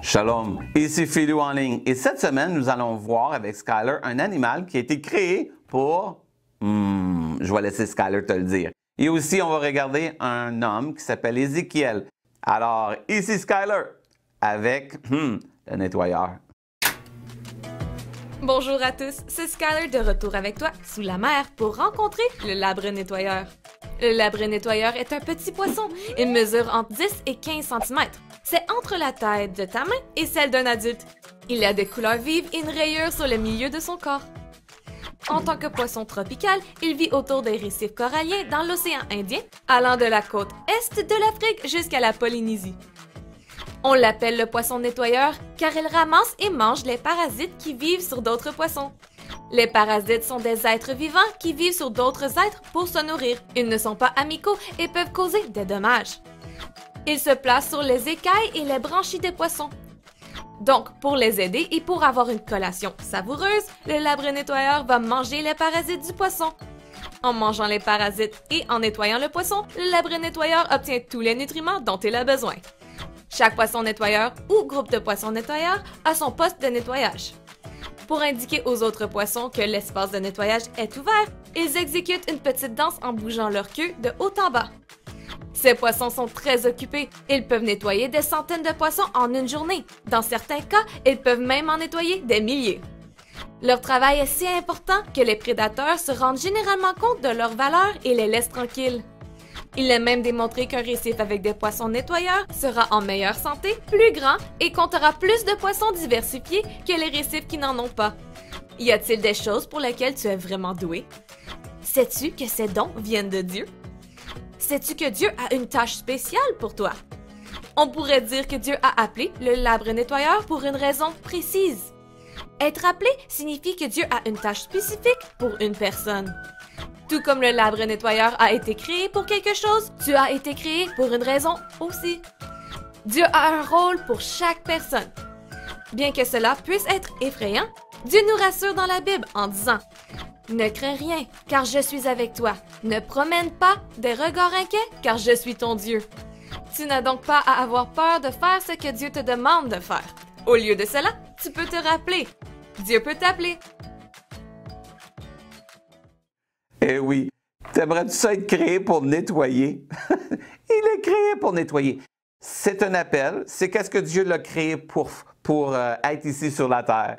Shalom, ici Philou en ligne et cette semaine, nous allons voir avec Skyler un animal qui a été créé pour... je vais laisser Skyler te le dire. Et aussi, on va regarder un homme qui s'appelle Ézéchiel. Alors, ici Skyler avec le nettoyeur. Bonjour à tous, c'est Skyler de retour avec toi sous la mer pour rencontrer le labre nettoyeur. Le labre nettoyeur est un petit poisson. Il mesure entre 10 et 15 cm. C'est entre la taille de ta main et celle d'un adulte. Il a des couleurs vives et une rayure sur le milieu de son corps. En tant que poisson tropical, il vit autour des récifs coralliens dans l'océan Indien, allant de la côte est de l'Afrique jusqu'à la Polynésie. On l'appelle le poisson nettoyeur car il ramasse et mange les parasites qui vivent sur d'autres poissons. Les parasites sont des êtres vivants qui vivent sur d'autres êtres pour se nourrir. Ils ne sont pas amicaux et peuvent causer des dommages. Ils se placent sur les écailles et les branchies des poissons. Donc, pour les aider et pour avoir une collation savoureuse, le labre nettoyeur va manger les parasites du poisson. En mangeant les parasites et en nettoyant le poisson, le labre nettoyeur obtient tous les nutriments dont il a besoin. Chaque poisson nettoyeur ou groupe de poissons nettoyeurs a son poste de nettoyage. Pour indiquer aux autres poissons que l'espace de nettoyage est ouvert, ils exécutent une petite danse en bougeant leur queue de haut en bas. Ces poissons sont très occupés. Ils peuvent nettoyer des centaines de poissons en une journée. Dans certains cas, ils peuvent même en nettoyer des milliers. Leur travail est si important que les prédateurs se rendent généralement compte de leur valeur et les laissent tranquilles. Il est même démontré qu'un récif avec des poissons nettoyeurs sera en meilleure santé, plus grand et comptera plus de poissons diversifiés que les récifs qui n'en ont pas. Y a-t-il des choses pour lesquelles tu es vraiment doué? Sais-tu que ces dons viennent de Dieu? Sais-tu que Dieu a une tâche spéciale pour toi? On pourrait dire que Dieu a appelé le labre nettoyeur pour une raison précise. Être appelé signifie que Dieu a une tâche spécifique pour une personne. Tout comme le labre nettoyeur a été créé pour quelque chose, tu as été créé pour une raison aussi. Dieu a un rôle pour chaque personne. Bien que cela puisse être effrayant, Dieu nous rassure dans la Bible en disant « Ne crains rien, car je suis avec toi. Ne promène pas des regards inquiets, car je suis ton Dieu. » Tu n'as donc pas à avoir peur de faire ce que Dieu te demande de faire. Au lieu de cela, tu peux te rappeler. Dieu peut t'appeler. Eh oui, t'aimerais-tu ça être créé pour nettoyer? Il est créé pour nettoyer. C'est un appel, c'est qu'est-ce que Dieu l'a créé pour être ici sur la terre.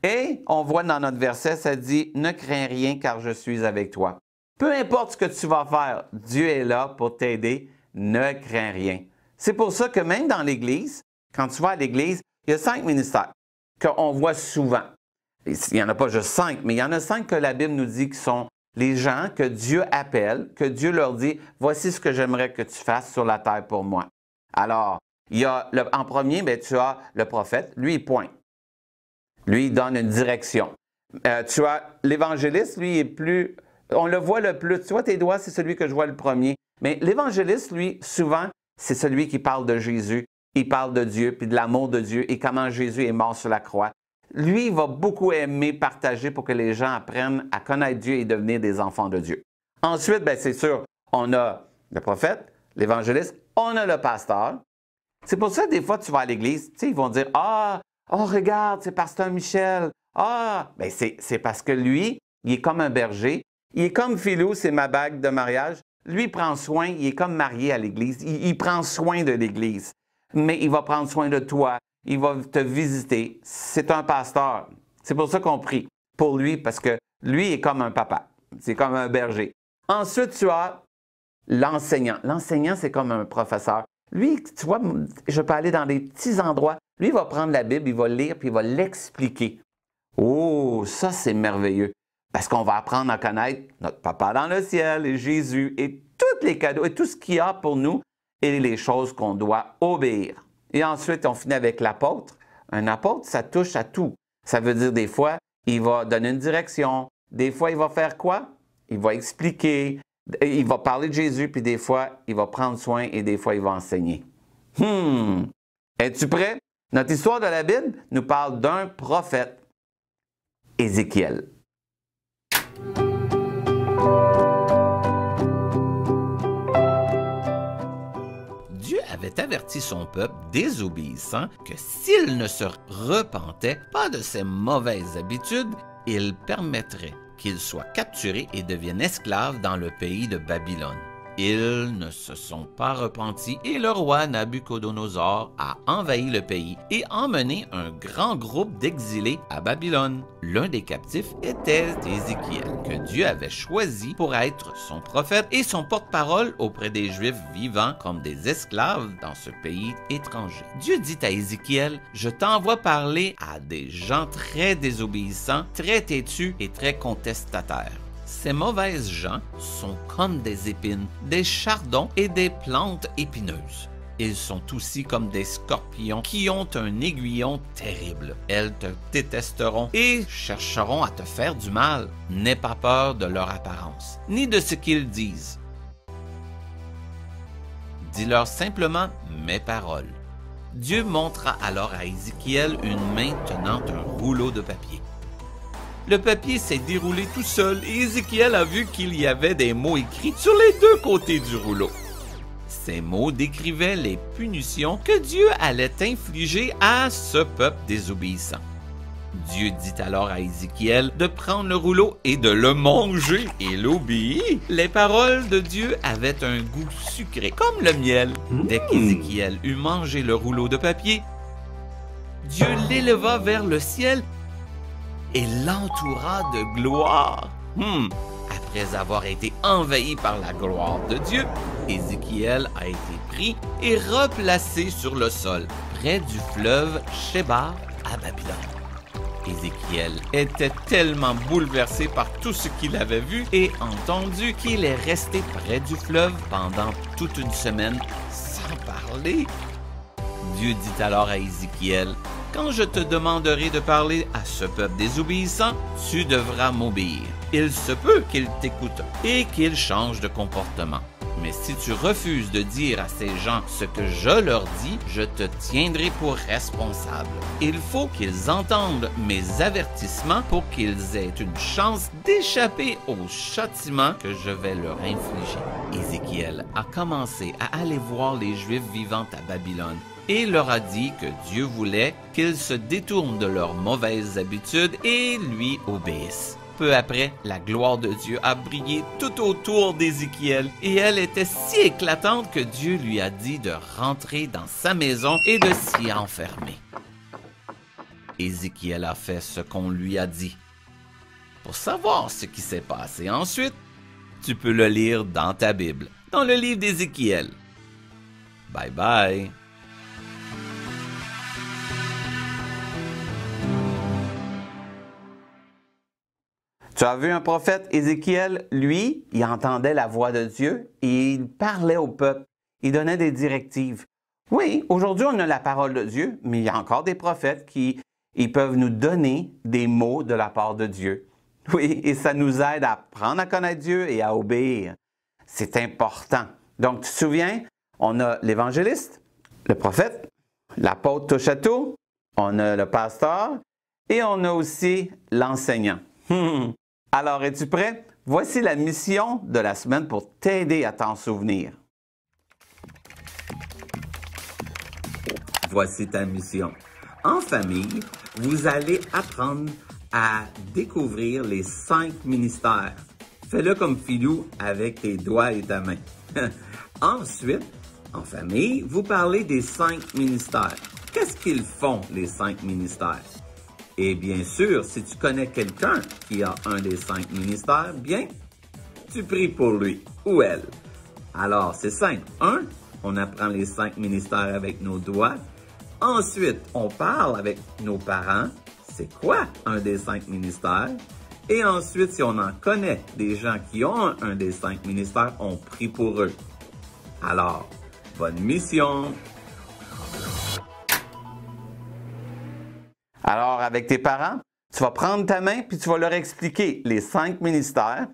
Et on voit dans notre verset, ça dit « Ne crains rien car je suis avec toi ». Peu importe ce que tu vas faire, Dieu est là pour t'aider. Ne crains rien. C'est pour ça que même dans l'Église, quand tu vas à l'Église, il y a 5 ministères qu'on voit souvent. Il n'y en a pas juste 5, mais il y en a 5 que la Bible nous dit qui sont les gens que Dieu appelle, que Dieu leur dit « Voici ce que j'aimerais que tu fasses sur la terre pour moi ». Alors, en premier, tu as le prophète, lui, il pointe. Lui, il donne une direction. Tu as l'évangéliste, lui, il est plus... On le voit le plus. Tu vois, tes doigts, c'est celui que je vois le premier. Mais l'évangéliste, lui, souvent, c'est celui qui parle de Jésus. Il parle de Dieu, puis de l'amour de Dieu et comment Jésus est mort sur la croix. Lui, il va beaucoup aimer partager pour que les gens apprennent à connaître Dieu et devenir des enfants de Dieu. Ensuite, c'est sûr, on a le prophète, l'évangéliste, on a le pasteur. C'est pour ça que des fois, tu vas à l'église, tu sais, ils vont dire « Ah, oh, regarde, c'est pasteur Michel. Ah! » C'est parce que lui, il est comme un berger. Il est comme Philou, c'est ma bague de mariage. Lui, il prend soin, il est comme marié à l'église. Il prend soin de l'église. Mais il va prendre soin de toi. Il va te visiter. C'est un pasteur. C'est pour ça qu'on prie pour lui, parce que lui est comme un papa. C'est comme un berger. Ensuite, tu as l'enseignant. L'enseignant, c'est comme un professeur. Lui, tu vois, je peux aller dans des petits endroits. Lui, il va prendre la Bible, il va lire, puis il va l'expliquer. Oh, ça, c'est merveilleux. Parce qu'on va apprendre à connaître notre Papa dans le ciel et Jésus et tous les cadeaux et tout ce qu'il y a pour nous et les choses qu'on doit obéir. Et ensuite, on finit avec l'apôtre. Un apôtre, ça touche à tout. Ça veut dire des fois, il va donner une direction. Des fois, il va faire quoi? Il va expliquer. Il va parler de Jésus, puis des fois, il va prendre soin et des fois, il va enseigner. Es-tu prêt? Notre histoire de la Bible nous parle d'un prophète, Ézéchiel. Dieu avait avait averti son peuple désobéissant que s'il ne se repentait pas de ses mauvaises habitudes, il permettrait qu'ils soient capturés et deviennent esclaves dans le pays de Babylone. Ils ne se sont pas repentis et le roi Nabuchodonosor a envahi le pays et emmené un grand groupe d'exilés à Babylone. L'un des captifs était Ézéchiel, que Dieu avait choisi pour être son prophète et son porte-parole auprès des Juifs vivant comme des esclaves dans ce pays étranger. Dieu dit à Ézéchiel, « Je t'envoie parler à des gens très désobéissants, très têtus et très contestataires. » Ces mauvaises gens sont comme des épines, des chardons et des plantes épineuses. Ils sont aussi comme des scorpions qui ont un aiguillon terrible. Elles te détesteront et chercheront à te faire du mal. N'aie pas peur de leur apparence, ni de ce qu'ils disent. Dis-leur simplement mes paroles. Dieu montra alors à Ézéchiel une main tenant un rouleau de papier. Le papier s'est déroulé tout seul et Ézéchiel a vu qu'il y avait des mots écrits sur les deux côtés du rouleau. Ces mots décrivaient les punitions que Dieu allait infliger à ce peuple désobéissant. Dieu dit alors à Ézéchiel de prendre le rouleau et de le manger. Il obéit. Les paroles de Dieu avaient un goût sucré, comme le miel. Dès qu'Ézéchiel eut mangé le rouleau de papier, Dieu l'éleva vers le ciel et l'entoura de gloire. Après avoir été envahi par la gloire de Dieu, Ézéchiel a été pris et replacé sur le sol, près du fleuve Chebar à Babylone. Ézéchiel était tellement bouleversé par tout ce qu'il avait vu et entendu qu'il est resté près du fleuve pendant toute une semaine sans parler. Dieu dit alors à Ézéchiel, « Quand je te demanderai de parler à ce peuple désobéissant, tu devras m'obéir. Il se peut qu'il t'écoute et qu'il change de comportement. Mais si tu refuses de dire à ces gens ce que je leur dis, je te tiendrai pour responsable. Il faut qu'ils entendent mes avertissements pour qu'ils aient une chance d'échapper au châtiment que je vais leur infliger. » Ézéchiel a commencé à aller voir les Juifs vivant à Babylone et leur a dit que Dieu voulait qu'ils se détournent de leurs mauvaises habitudes et lui obéissent. Peu après, la gloire de Dieu a brillé tout autour d'Ézéchiel et elle était si éclatante que Dieu lui a dit de rentrer dans sa maison et de s'y enfermer. Ézéchiel a fait ce qu'on lui a dit. Pour savoir ce qui s'est passé ensuite, tu peux le lire dans ta Bible, dans le livre d'Ézéchiel. Bye bye! Tu as vu un prophète, Ézéchiel, lui, il entendait la voix de Dieu et il parlait au peuple. Il donnait des directives. Oui, aujourd'hui, on a la parole de Dieu, mais il y a encore des prophètes qui ils peuvent nous donner des mots de la part de Dieu. Oui, et ça nous aide à apprendre à connaître Dieu et à obéir. C'est important. Donc, tu te souviens, on a l'évangéliste, le prophète, l'apôtre touche à tout, on a le pasteur et on a aussi l'enseignant. Alors, es-tu prêt? Voici la mission de la semaine pour t'aider à t'en souvenir. Voici ta mission. En famille, vous allez apprendre à découvrir les 5 ministères. Fais-le comme Filou avec tes doigts et ta main. Ensuite, en famille, vous parlez des 5 ministères. Qu'est-ce qu'ils font, les 5 ministères? Et bien sûr, si tu connais quelqu'un qui a un des 5 ministères, bien, tu pries pour lui ou elle. Alors, c'est simple. 1, on apprend les 5 ministères avec nos doigts. Ensuite, on parle avec nos parents. C'est quoi un des 5 ministères? Et ensuite, si on en connaît des gens qui ont un des 5 ministères, on prie pour eux. Alors, bonne mission! Alors, avec tes parents, tu vas prendre ta main puis tu vas leur expliquer les 5 ministères.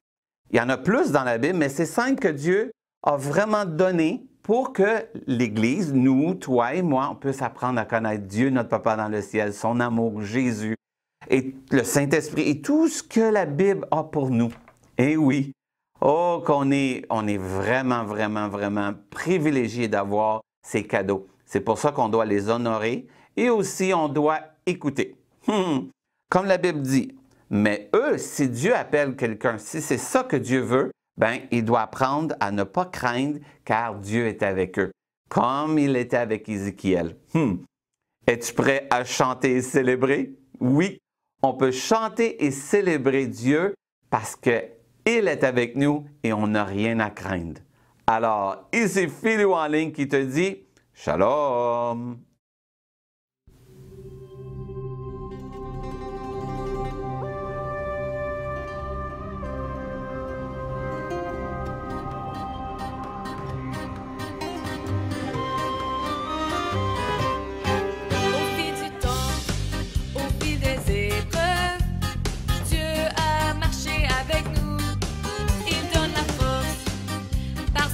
Il y en a plus dans la Bible, mais c'est 5 que Dieu a vraiment donné pour que l'Église, nous, toi et moi, on puisse apprendre à connaître Dieu, notre Papa dans le ciel, son amour, Jésus, et le Saint-Esprit, et tout ce que la Bible a pour nous. Et oui, oh, on est vraiment, vraiment, vraiment privilégié d'avoir ses cadeaux. C'est pour ça qu'on doit les honorer et aussi on doit écouter. Comme la Bible dit, mais eux, si Dieu appelle quelqu'un, si c'est ça que Dieu veut, ben, il doit apprendre à ne pas craindre car Dieu est avec eux, comme il était avec Ézéchiel. Es-tu prêt à chanter et célébrer? Oui, on peut chanter et célébrer Dieu parce qu'il est avec nous et on n'a rien à craindre. Alors, ici Philou en ligne qui te dit Shalom!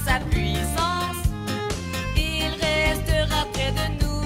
Sa puissance, il restera près de nous.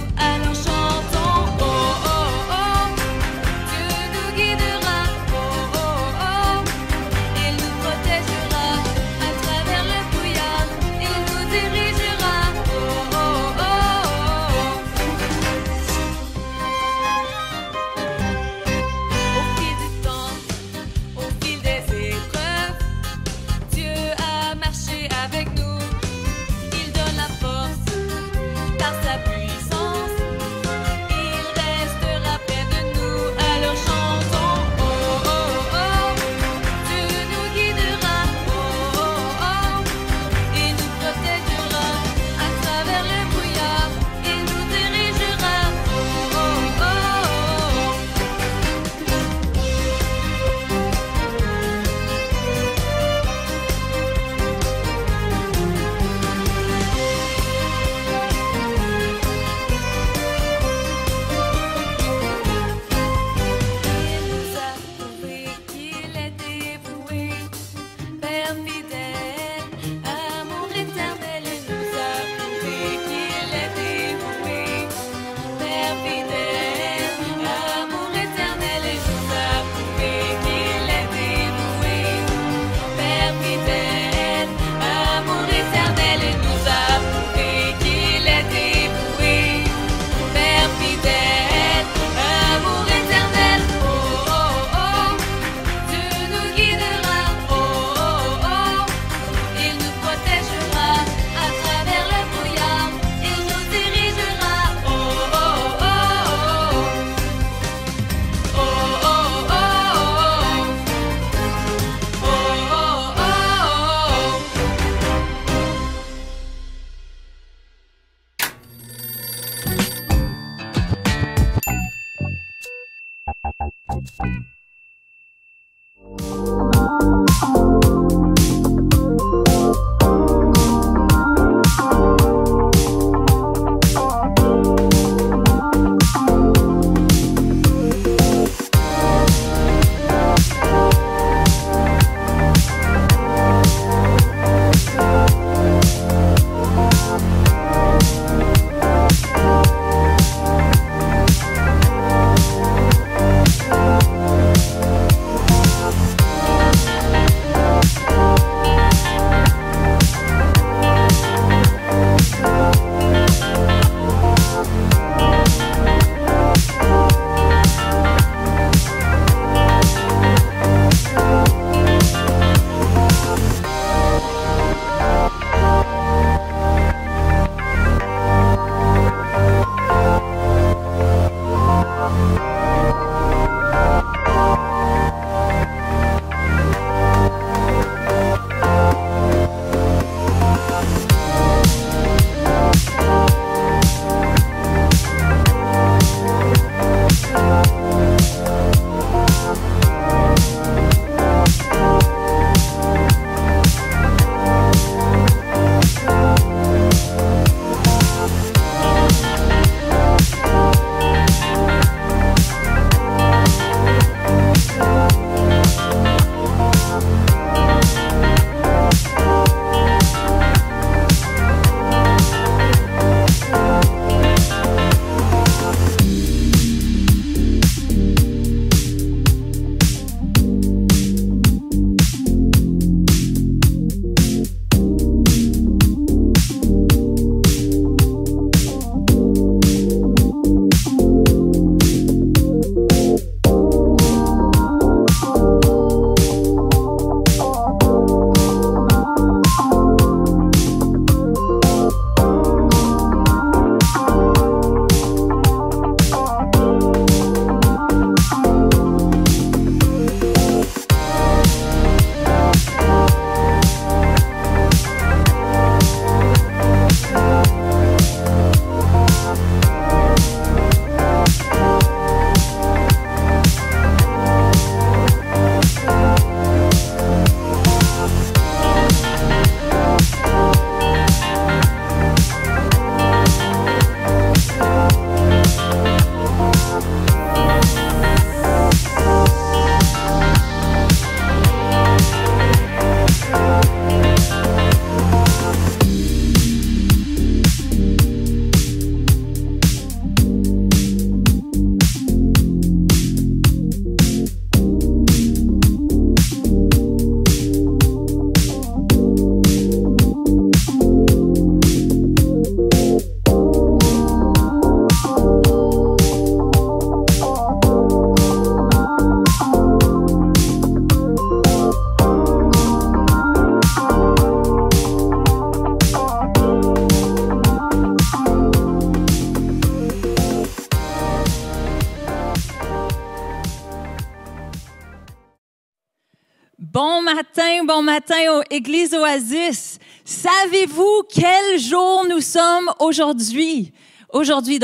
matin, Église Oasis. Savez-vous quel jour nous sommes aujourd'hui? Aujourd'hui,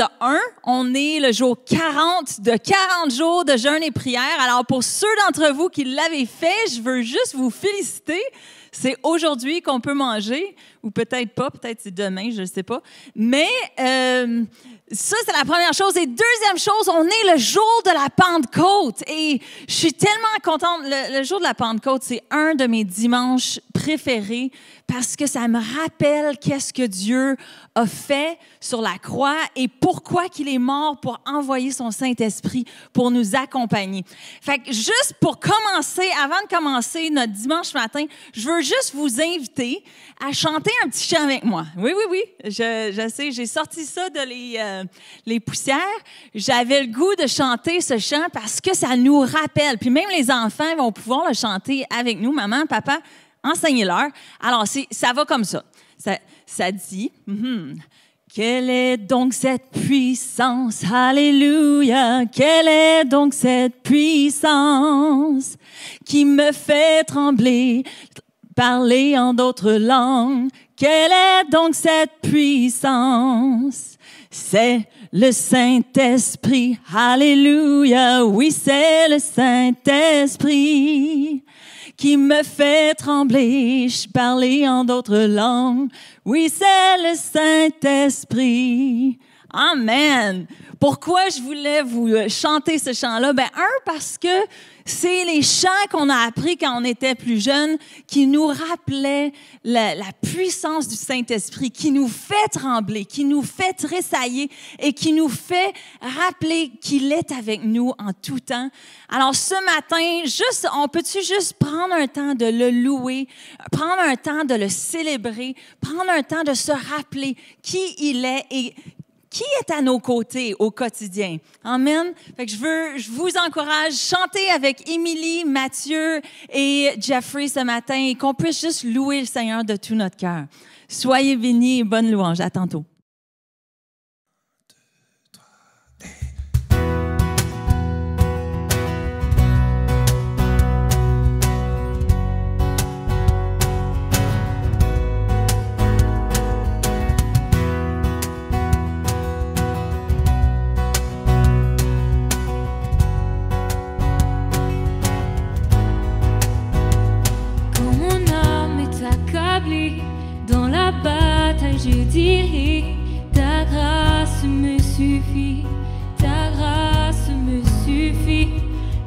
on est le jour 40 de 40 jours de jeûne et prière. Alors, pour ceux d'entre vous qui l'avaient fait, je veux juste vous féliciter. C'est aujourd'hui qu'on peut manger, ou peut-être pas, peut-être c'est demain, je ne sais pas. Mais ça, c'est la première chose. Et deuxième chose, on est le jour de la Pentecôte. Et je suis tellement contente. Le jour de la Pentecôte, c'est un de mes dimanches préférés parce que ça me rappelle qu'est-ce que Dieu a fait sur la croix et pourquoi qu'il est mort pour envoyer son Saint-Esprit pour nous accompagner. Fait que juste pour commencer, avant de commencer notre dimanche matin, je veux juste vous inviter à chanter un petit chant avec moi. Oui. Je sais, j'ai sorti ça de les poussières. J'avais le goût de chanter ce chant parce que ça nous rappelle. Puis même les enfants vont pouvoir le chanter avec nous. Maman, papa, enseignez-leur. Alors, ça va comme ça. Ça dit... Quelle est donc cette puissance? Alléluia! Quelle est donc cette puissance qui me fait trembler, parler en d'autres langues? Quelle est donc cette puissance? C'est le Saint-Esprit. Alléluia! Oui, c'est le Saint-Esprit qui me fait trembler, parler en d'autres langues. Oui, c'est le Saint-Esprit. Amen. Pourquoi je voulais vous chanter ce chant-là? Parce que c'est les chants qu'on a appris quand on était plus jeunes qui nous rappelaient la puissance du Saint-Esprit, qui nous fait trembler, qui nous fait tressailler et qui nous fait rappeler qu'il est avec nous en tout temps. Alors ce matin, on peut-tu juste prendre un temps de le louer, prendre un temps de le célébrer, prendre un temps de se rappeler qui il est et qui est à nos côtés au quotidien? Amen. Fait que je vous encourage, chantez avec Émilie, Mathieu et Jeffrey ce matin et qu'on puisse juste louer le Seigneur de tout notre cœur. Soyez bénis et bonne louange. À tantôt. Dans la bataille, je dirai, ta grâce me suffit, ta grâce me suffit.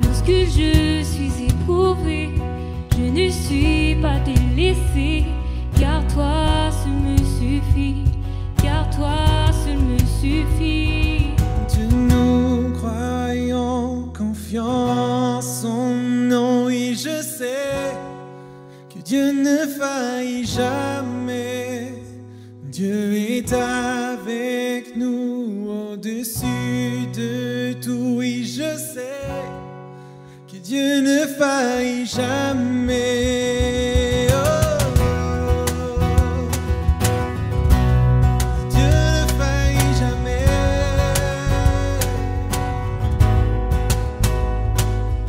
Lorsque je suis éprouvé, je ne suis pas délaissé, car toi seul me suffit, car toi seul me suffit. De nous croyons confiance en nom et je sais que Dieu ne faillit jamais. Dieu est avec nous au-dessus de tout et je sais que Dieu ne faillit jamais. Oh. Dieu ne faillit jamais.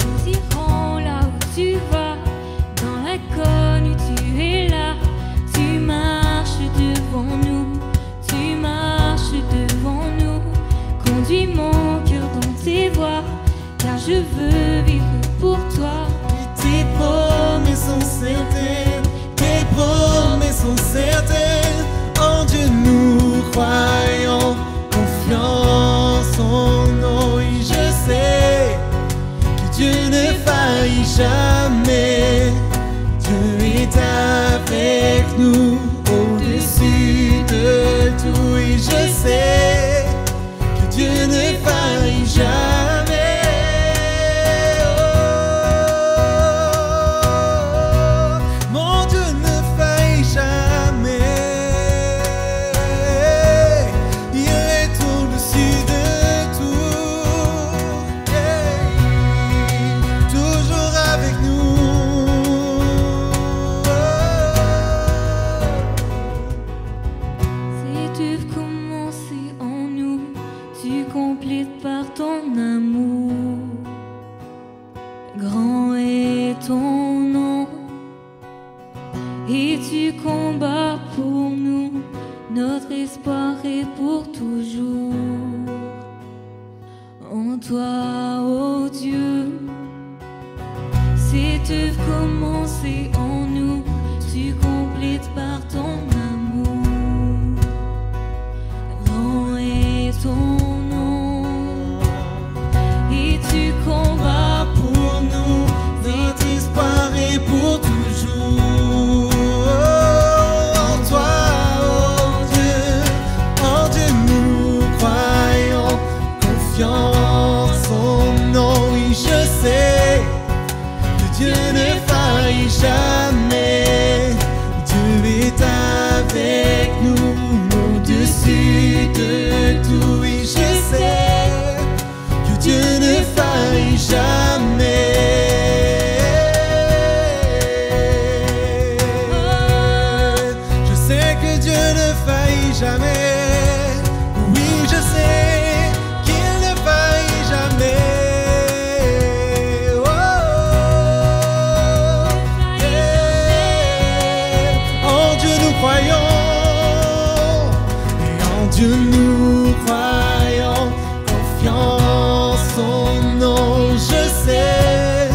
Nous irons là où tu vas, dans l'inconnu tu es là, tu marches devant nous, tu marches devant nous. Conduis mon cœur dans tes voies, car je veux vivre pour toi. Tes promesses sont certaines, tes promesses sont certaines. En Dieu nous croyons, confiance en nous. Et je sais que Dieu ne faillit jamais. Dieu est avec nous, au-dessus de tout. Et je sais que Dieu ne faillit jamais. Mon Dieu ne faillit jamais. Il est au-dessus de tout. Toujours avec nous. Cette œuvre commencée en nous, tu complètes par ton amour. Grand est ton nom, Notre espoir est pour toujours en toi, ô Dieu. Cette œuvre commencée en nous, tu complètes par ton amour. Grand est ton nom, et tu combats pour nous. Notre espoir est pour toujours en toi, oh Dieu, nous croyons, confiance en nom. Oui, je sais que Dieu ne faillit jamais. Dieu est avec nous, au-dessus de tout. Oui, je sais que Dieu ne faillit jamais. Je sais que Dieu ne faillit jamais. Oui, je sais qu'il ne faillit jamais. En Dieu nous croyons, et en Dieu nous croyons, confiance en nom. Je sais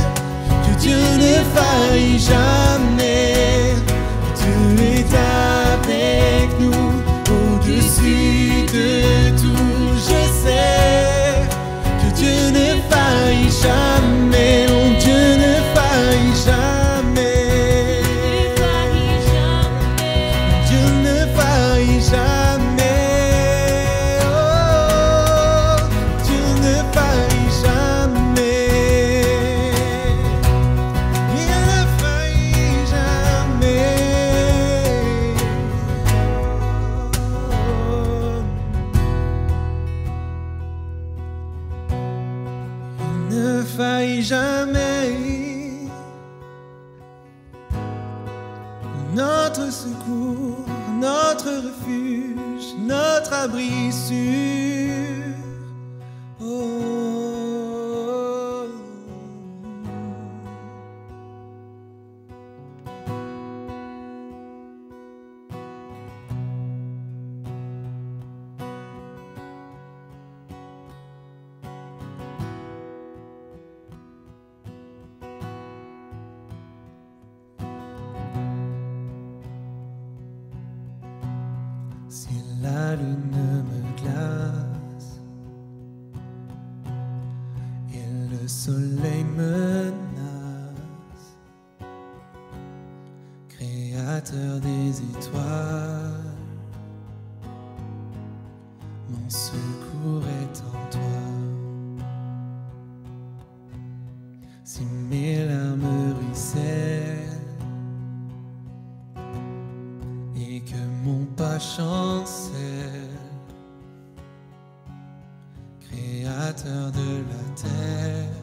que Dieu ne faillit jamais. Dieu est avec nous, au-dessus de tout. Je sais que Dieu ne faillit jamais. Oh, Dieu ne faillit jamais. Dieu ne faillit jamais. Oh, Dieu ne faillit jamais. Il ne faillit jamais. Il ne faillit jamais. Notre secours, notre refuge, notre abri sûr. Oh. Si la lune me glace et le soleil menace, Créateur des étoiles, mon secours est en toi. Si mes larmes ruissellent et que mon pas chancelle, Créateur de la terre,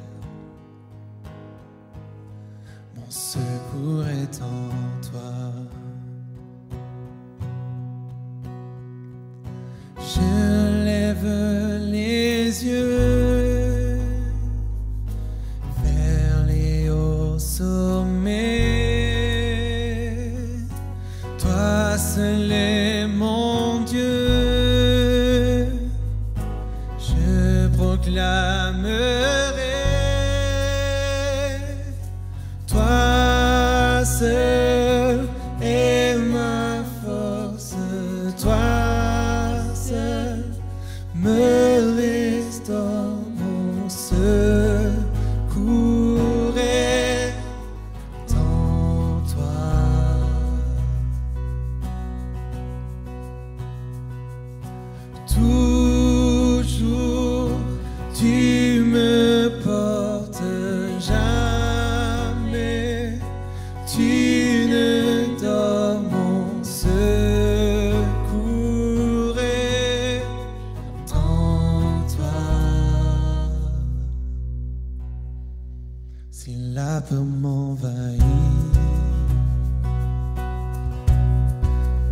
mon secours est en toi. Je lève les yeux vers les hauts sommets. Toi seul est mon Dieu. Je proclamerai. Toi seul est ma force. Toi seul me restaure. Mon secours est en toi. Toujours tu me portes, jamais tu ne dors. Mon secours est en toi. Si la peur m'envahit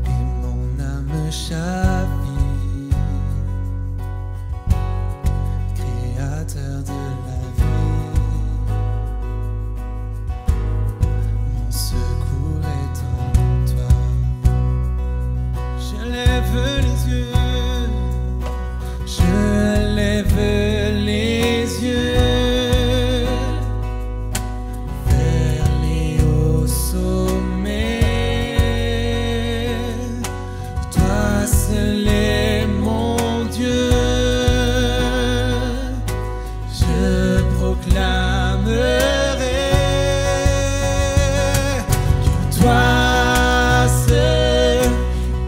et mon âme chavire, Créateur de la vie, mon secours est en toi. Je lève lève les yeux. Je lève les yeux vers les hauts sommets. Toi seul est mon Dieu. Je proclamerai que toi seul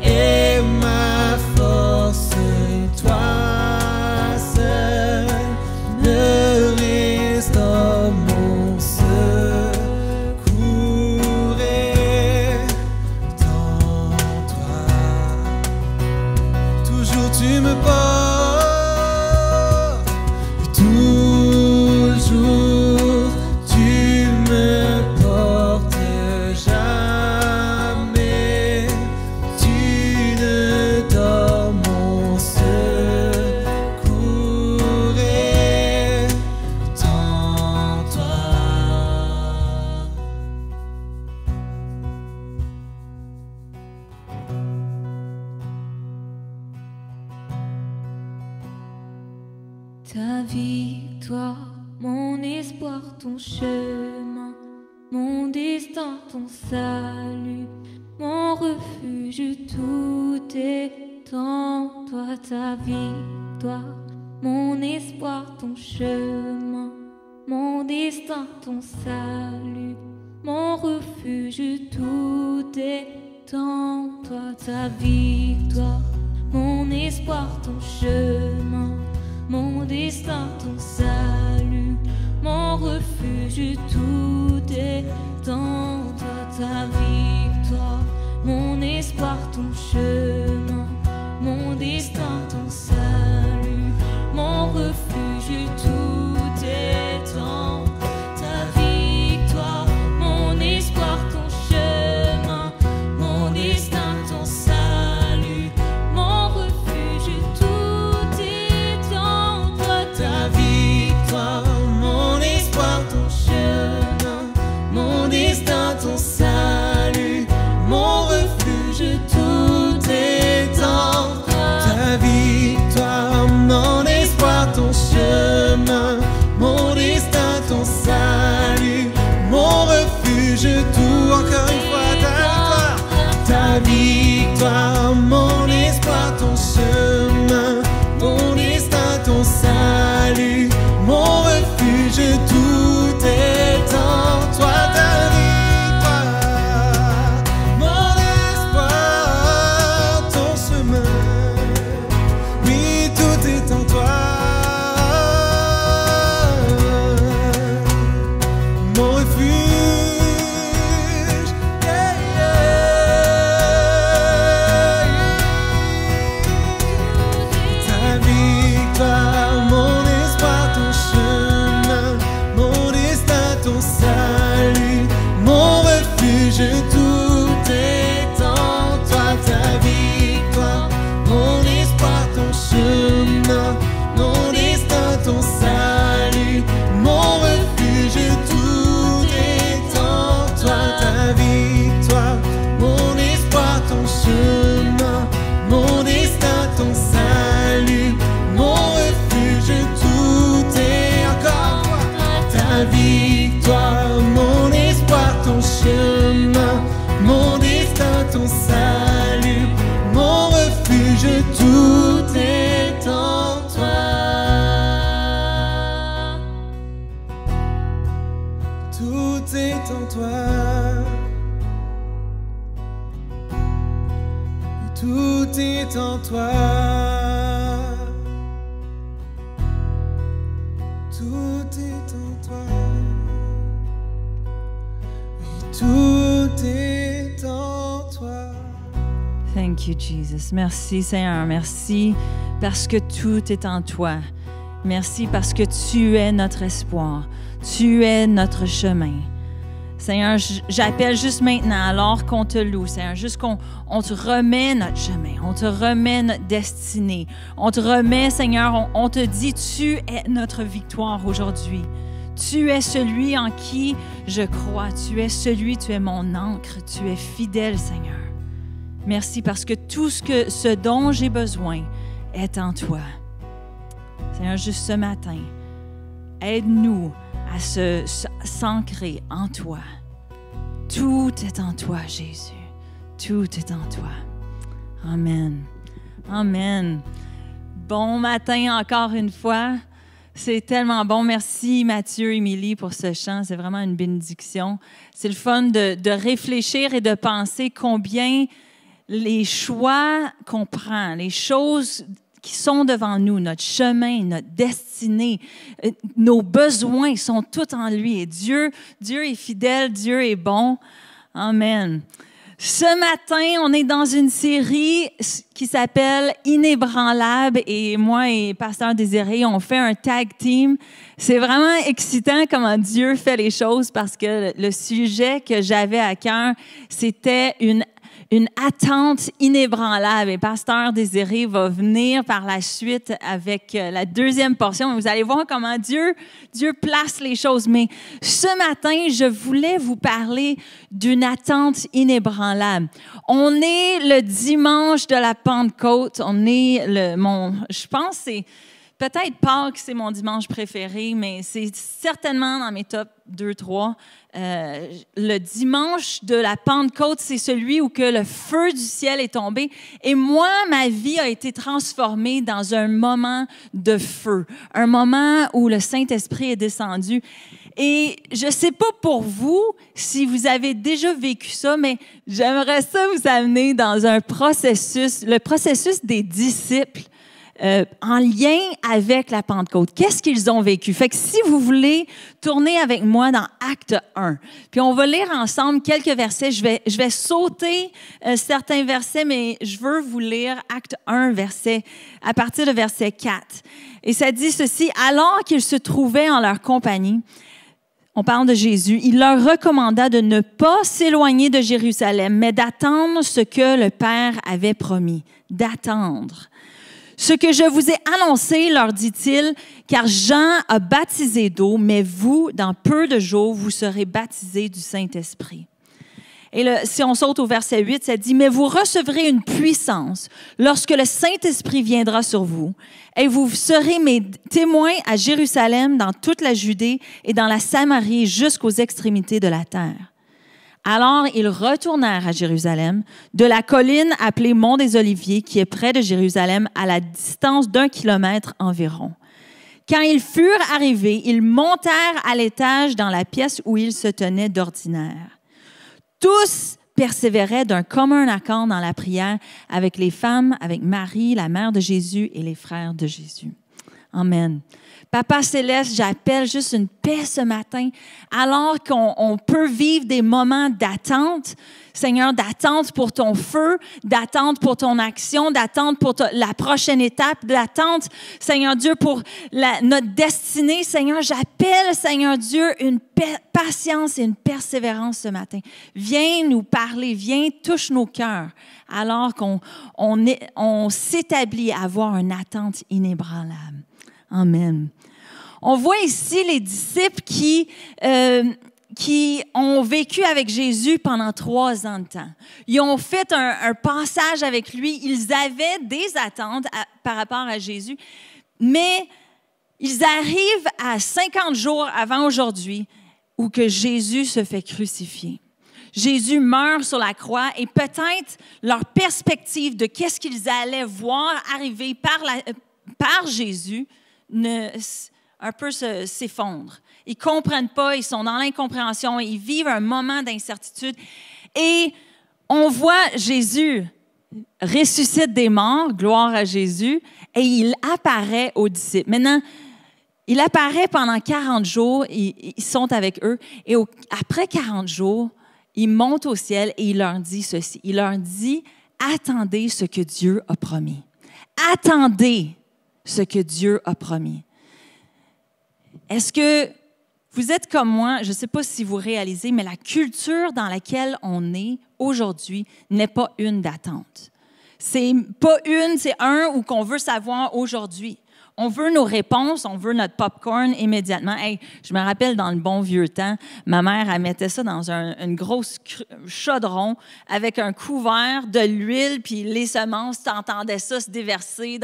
est ma force. Toi seul me restaure mon secours est en toi. Toujours tu me portes, toujours tu me portes, jamais tu ne dors, mon secours est en toi. Ta victoire, mon espoir, ton chemin, mon destin, ton salut, mon refuge, tout est en toi. Ta victoire, mon espoir, ton chemin, mon destin, ton salut, mon refuge, tout est en toi. Ta victoire, mon espoir, ton chemin, mon destin, ton salut, mon refuge, tout est en toi. Ta victoire, mon espoir, ton chemin, mon destin, ton salut, mon refuge, tout est en ta victoire, mon espoir, ton chemin, mon destin, ton salut, mon refuge, tout est en toi. Ta victoire, mon espoir, ton chemin, mon destin, ton salut, mon refuge, tout est en toi. Ta victoire, mon espoir, ton chemin, mon destin, ton salut, mon refuge, tout encore une fois. Ta victoire, mon espoir, ton chemin, mon destin, ton salut, mon refuge, tout est en toi. Ta victoire, mon espoir, ton chemin, oui, tout est en toi. Mon refuge, yeah, yeah. Ta victoire, mon espoir, ton chemin, mon destin, ton salut, mon refuge, tout est en toi. Ta victoire, mon espoir, ton chemin, mon destin, ton salut, mon refuge, tout est en toi. Ta victoire, mon espoir, ton chemin, mon destin, ton salut, mon refuge, tout est encore toi. Ta victoire, mon espoir, ton chemin, mon destin, ton salut, mon refuge, tout est en toi. Tout est en toi. Tout est en toi. Tout est en toi. Oui, tout est en toi. Thank you, Jesus. Merci, Seigneur. Merci parce que tout est en toi. Merci parce que tu es notre espoir. Tu es notre chemin. Seigneur, j'appelle juste maintenant, alors qu'on te loue, Seigneur, juste qu'on te remet notre chemin, on te remet notre destinée, on te remet, Seigneur, on te dit, tu es notre victoire aujourd'hui. Tu es celui en qui je crois, tu es mon ancre, tu es fidèle, Seigneur. Merci parce que tout ce dont j'ai besoin est en toi. Seigneur, juste ce matin, aide-nous à s'ancrer en toi. Tout est en toi, Jésus. Tout est en toi. Amen. Amen. Bon matin encore une fois. C'est tellement bon. Merci Mathieu, Émilie pour ce chant. C'est vraiment une bénédiction. C'est le fun de réfléchir et de penser combien les choix qu'on prend, les choses qui sont devant nous, notre chemin, notre destinée, nos besoins sont tous en lui. Et Dieu est fidèle, Dieu est bon. Amen. Ce matin, on est dans une série qui s'appelle Inébranlable et moi et Pasteur Désiré, on fait un tag team. C'est vraiment excitant comment Dieu fait les choses parce que le sujet que j'avais à cœur, c'était une attente inébranlable. Et Pasteur Désiré va venir par la suite avec la deuxième portion. Vous allez voir comment Dieu place les choses. Mais ce matin, je voulais vous parler d'une attente inébranlable. On est le dimanche de la Pentecôte. On est je pense que c'est peut-être Pâques, c'est mon dimanche préféré, mais c'est certainement dans mes top 2-3. Le dimanche de la Pentecôte, c'est celui où que le feu du ciel est tombé. Et moi, ma vie a été transformée dans un moment de feu, un moment où le Saint-Esprit est descendu. Et je ne sais pas pour vous si vous avez déjà vécu ça, mais j'aimerais ça vous amener dans un processus, le processus des disciples. En lien avec la Pentecôte. Qu'est-ce qu'ils ont vécu? Fait que si vous voulez tourner avec moi dans Acte 1, puis on va lire ensemble quelques versets. Je vais sauter certains versets, mais je veux vous lire Acte 1, à partir de verset 4. Et ça dit ceci, « Alors qu'ils se trouvaient en leur compagnie, on parle de Jésus, il leur recommanda de ne pas s'éloigner de Jérusalem, mais d'attendre ce que le Père avait promis, d'attendre. Ce que je vous ai annoncé, leur dit-il, car Jean a baptisé d'eau, mais vous, dans peu de jours, vous serez baptisés du Saint-Esprit. » Et si on saute au verset 8, ça dit, « Mais vous recevrez une puissance lorsque le Saint-Esprit viendra sur vous, et vous serez mes témoins à Jérusalem, dans toute la Judée et dans la Samarie jusqu'aux extrémités de la terre. » Alors, ils retournèrent à Jérusalem, de la colline appelée Mont des Oliviers, qui est près de Jérusalem, à la distance d'1 kilomètre environ. Quand ils furent arrivés, ils montèrent à l'étage dans la pièce où ils se tenaient d'ordinaire. Tous persévéraient d'un commun accord dans la prière avec les femmes, avec Marie, la mère de Jésus, et les frères de Jésus. Amen. Papa Céleste, j'appelle juste une paix ce matin, alors qu'on peut vivre des moments d'attente, Seigneur, d'attente pour ton feu, d'attente pour ton action, d'attente pour la prochaine étape, d'attente, Seigneur Dieu, pour notre destinée. Seigneur, j'appelle, Seigneur Dieu, une patience et une persévérance ce matin. Viens nous parler, viens, touche nos cœurs, alors qu'on s'établit à avoir une attente inébranlable. Amen. On voit ici les disciples qui ont vécu avec Jésus pendant 3 ans de temps. Ils ont fait un passage avec lui. Ils avaient des attentes par rapport à Jésus, mais ils arrivent à 50 jours avant aujourd'hui où que Jésus se fait crucifier. Jésus meurt sur la croix et peut-être leur perspective de qu'est-ce qu'ils allaient voir arriver par Jésus un peu s'effondre. Ils ne comprennent pas, ils sont dans l'incompréhension, ils vivent un moment d'incertitude. Et on voit Jésus ressuscite des morts, gloire à Jésus, et il apparaît aux disciples. Maintenant, il apparaît pendant 40 jours, ils sont avec eux, et après 40 jours, il monte au ciel et il leur dit ceci. Il leur dit, attendez ce que Dieu a promis. Attendez ce que Dieu a promis. Est-ce que vous êtes comme moi? Je ne sais pas si vous réalisez, mais la culture dans laquelle on est aujourd'hui n'est pas une d'attente. C'est pas c'est un ou qu'on veut savoir aujourd'hui. On veut nos réponses, on veut notre popcorn immédiatement. Hey, je me rappelle dans le bon vieux temps, ma mère, elle mettait ça dans une grosse chaudron avec un couvert, de l'huile, puis les semences, tu entendais ça se déverser.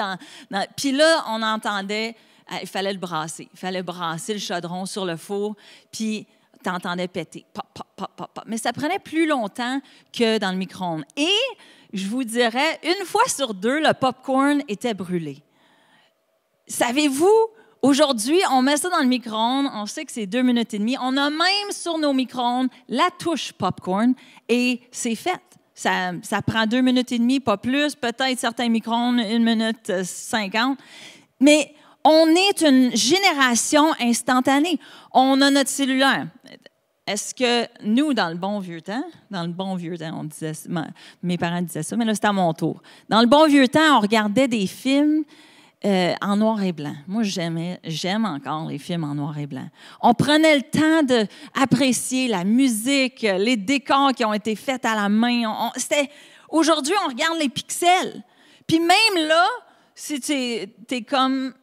Puis là, on entendait, il fallait le brasser. Il fallait brasser le chaudron sur le four, puis tu entendais péter. Pop, pop, pop, pop, pop. Mais ça prenait plus longtemps que dans le micro-ondes. Et je vous dirais, une fois sur deux, le popcorn était brûlé. Savez-vous, aujourd'hui, on met ça dans le micro-ondes, on sait que c'est 2 minutes et demie. On a même sur nos micro-ondes la touche popcorn et c'est fait. Ça prend 2 minutes et demie, pas plus. Peut-être certains micro-ondes, 1 minute 50. Mais on est une génération instantanée. On a notre cellulaire. Est-ce que nous, dans le bon vieux temps, on disait, mes parents disaient ça, mais là, c'est à mon tour. Dans le bon vieux temps, on regardait des films en noir et blanc. Moi, j'aime encore les films en noir et blanc. On prenait le temps d'apprécier la musique, les décors qui ont été faits à la main. Aujourd'hui, on regarde les pixels. Puis même là, si t'es comme...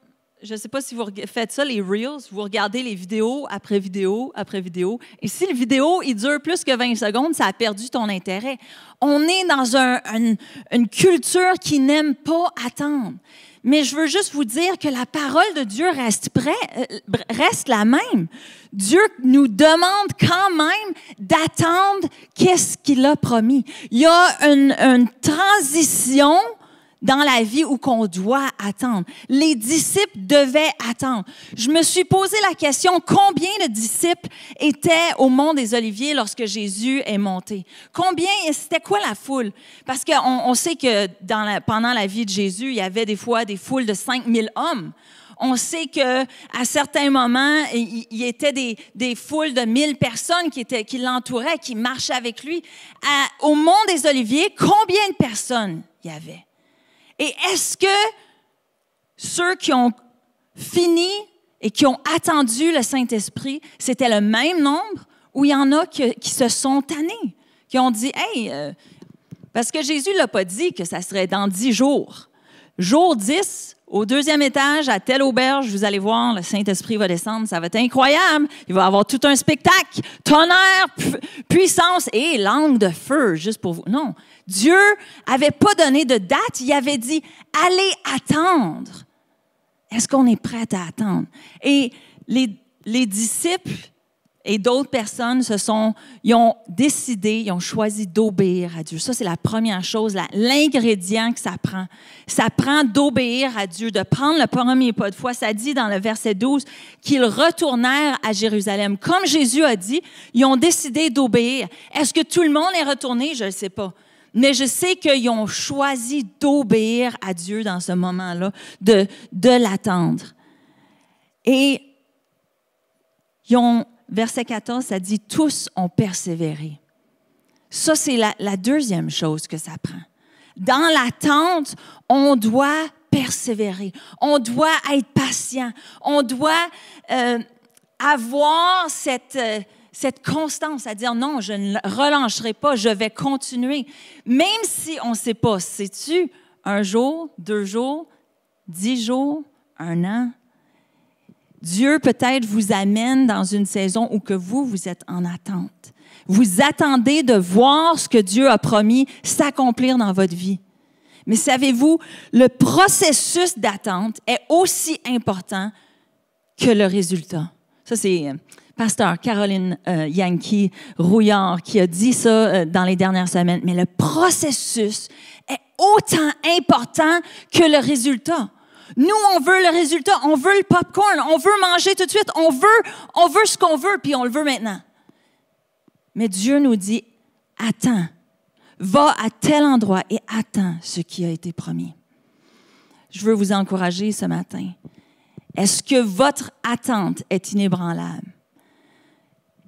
Je ne sais pas si vous faites ça, les Reels, vous regardez les vidéos après vidéo après vidéo. Et si le vidéo, il dure plus que 20 secondes, ça a perdu ton intérêt. On est dans une culture qui n'aime pas attendre. Mais je veux juste vous dire que la parole de Dieu reste la même. Dieu nous demande quand même d'attendre qu'est-ce qu'il a promis. Il y a une transition dans la vie où qu'on doit attendre. Les disciples devaient attendre. Je me suis posé la question, combien de disciples étaient au Mont des Oliviers lorsque Jésus est monté? C'était quoi la foule? Parce qu'on sait que pendant la vie de Jésus, il y avait des fois des foules de 5000 hommes. On sait qu'à certains moments, il y était des foules de 1000 personnes qui l'entouraient, qui marchaient avec lui. Au Mont des Oliviers, combien de personnes il y avait? Et est-ce que ceux qui ont fini et qui ont attendu le Saint-Esprit, c'était le même nombre ou il y en a qui se sont tannés, qui ont dit, « Hey, parce que Jésus ne l'a pas dit que ça serait dans 10 jours. Jour 10, au 2e étage, à telle auberge, vous allez voir, le Saint-Esprit va descendre, ça va être incroyable. Il va y avoir tout un spectacle, tonnerre, puissance et langue de feu, juste pour vous. » Non. Dieu n'avait pas donné de date, il avait dit « Allez attendre ». Est-ce qu'on est prêt à attendre? Et les disciples et d'autres personnes ils ont décidé, ils ont choisi d'obéir à Dieu. Ça, c'est la première chose, l'ingrédient que ça prend. Ça prend d'obéir à Dieu, de prendre le premier pas de foi. Ça dit dans le verset 12 qu'ils retournèrent à Jérusalem. Comme Jésus a dit, ils ont décidé d'obéir. Est-ce que tout le monde est retourné? Je ne sais pas. Mais je sais qu'ils ont choisi d'obéir à Dieu dans ce moment-là, de l'attendre. Et verset 14, ça dit « Tous ont persévéré ». Ça, c'est la deuxième chose que ça prend. Dans l'attente, on doit persévérer. On doit être patient. On doit avoir cette constance à dire non, je ne relâcherai pas, je vais continuer. Même si on ne sait pas, sais-tu, 1 jour, 2 jours, 10 jours, 1 an, Dieu peut-être vous amène dans une saison où que vous êtes en attente. Vous attendez de voir ce que Dieu a promis s'accomplir dans votre vie. Mais savez-vous, le processus d'attente est aussi important que le résultat. Ça, c'est pasteur Caroline Yankee Rouillard qui a dit ça dans les dernières semaines. Mais le processus est autant important que le résultat. Nous, on veut le résultat, on veut le popcorn, on veut manger tout de suite, on veut ce qu'on veut, puis on le veut maintenant. Mais Dieu nous dit, attends, va à tel endroit et attends ce qui a été promis. Je veux vous encourager ce matin. Est-ce que votre attente est inébranlable?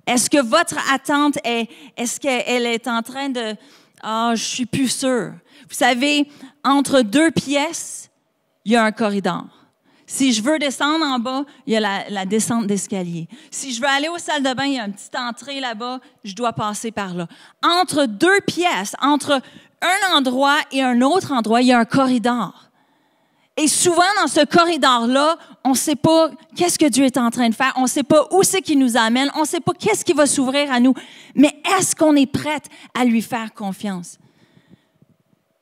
Est-ce que votre attente est-ce qu'elle est en train de, je suis plus sûre. Vous savez, entre 2 pièces, il y a un corridor. Si je veux descendre en bas, il y a la descente d'escalier. Si je veux aller aux salles de bain, il y a une petite entrée là-bas, je dois passer par là. Entre 2 pièces, entre un endroit et un autre endroit, il y a un corridor. Et souvent, dans ce corridor-là, on ne sait pas qu'est-ce que Dieu est en train de faire. On ne sait pas où c'est qu'il nous amène. On ne sait pas qu'est-ce qui va s'ouvrir à nous. Mais est-ce qu'on est prête à lui faire confiance?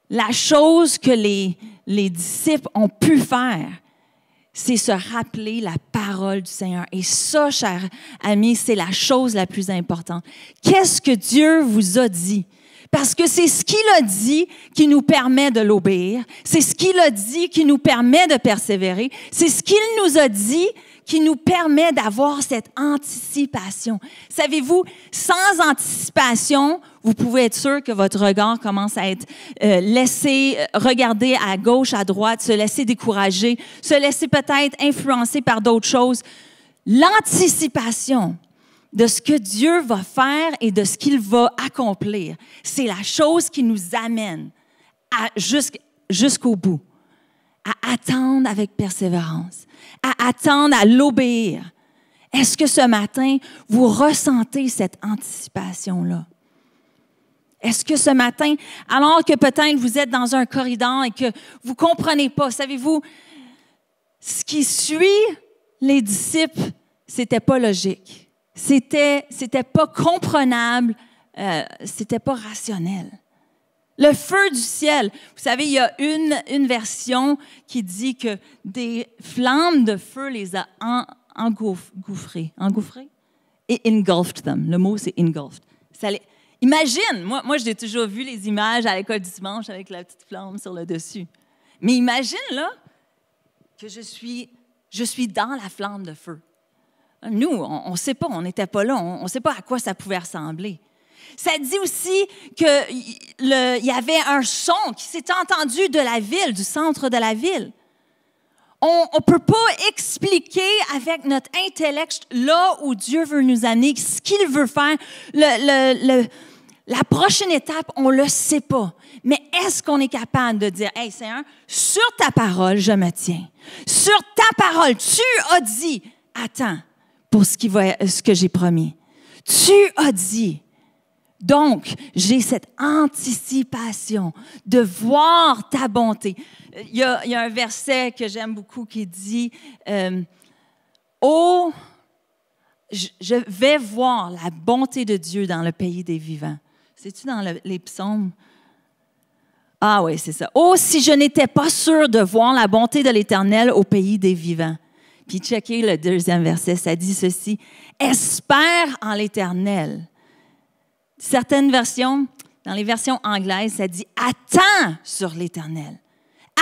La chose que les disciples ont pu faire, c'est se rappeler la parole du Seigneur. Et ça, chers amis, c'est la chose la plus importante. Qu'est-ce que Dieu vous a dit? Parce que c'est ce qu'il a dit qui nous permet de l'obéir. C'est ce qu'il a dit qui nous permet de persévérer. C'est ce qu'il nous a dit qui nous permet d'avoir cette anticipation. Savez-vous, sans anticipation, vous pouvez être sûr que votre regard commence à être laissé regarder à gauche, à droite, se laisser décourager, se laisser peut-être influencer par d'autres choses. L'anticipation de ce que Dieu va faire et de ce qu'il va accomplir, c'est la chose qui nous amène jusqu'au bout, à attendre avec persévérance, à attendre, à l'obéir. Est-ce que ce matin, vous ressentez cette anticipation-là? Est-ce que ce matin, alors que peut-être vous êtes dans un corridor et que vous ne comprenez pas, savez-vous, ce qui suit les disciples, c'était pas logique. C'était pas comprenable, c'était pas rationnel. Le feu du ciel. Vous savez, il y a une version qui dit que des flammes de feu les a engouffrés. Engouffrés? Et engulfed them. Le mot, c'est engulfed. Imagine, moi j'ai toujours vu les images à l'école du dimanche avec la petite flamme sur le dessus. Mais imagine, là, que je suis dans la flamme de feu. Nous, on ne sait pas, on n'était pas là, on ne sait pas à quoi ça pouvait ressembler. Ça dit aussi qu'il y avait un son qui s'était entendu de la ville, du centre de la ville. On ne peut pas expliquer avec notre intellect là où Dieu veut nous amener, ce qu'il veut faire. La prochaine étape, on ne le sait pas. Mais est-ce qu'on est capable de dire, « Hey Seigneur, sur ta parole, je me tiens. Sur ta parole, tu as dit, attends, pour ce que j'ai promis. Tu as dit. » Donc, j'ai cette anticipation de voir ta bonté. Il y a un verset que j'aime beaucoup qui dit « Oh, je vais voir la bonté de Dieu dans le pays des vivants. » C'est-tu dans les psaumes? Ah oui, c'est ça. « Oh, si je n'étais pas sûr de voir la bonté de l'Éternel au pays des vivants. » Puis checkez le deuxième verset, ça dit ceci. « Espère en l'Éternel. » Certaines versions, dans les versions anglaises, ça dit « Attends sur l'Éternel.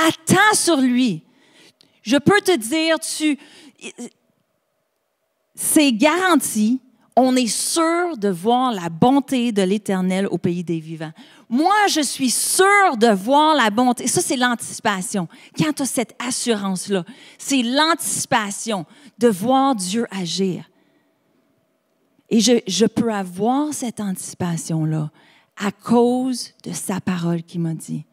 Attends sur lui. » Je peux te dire, c'est garanti, on est sûr de voir la bonté de l'Éternel au pays des vivants. Moi, je suis sûre de voir la bonté. Ça, c'est l'anticipation. Quand tu as cette assurance-là, c'est l'anticipation de voir Dieu agir. Et je peux avoir cette anticipation-là à cause de sa parole qui m'a dit.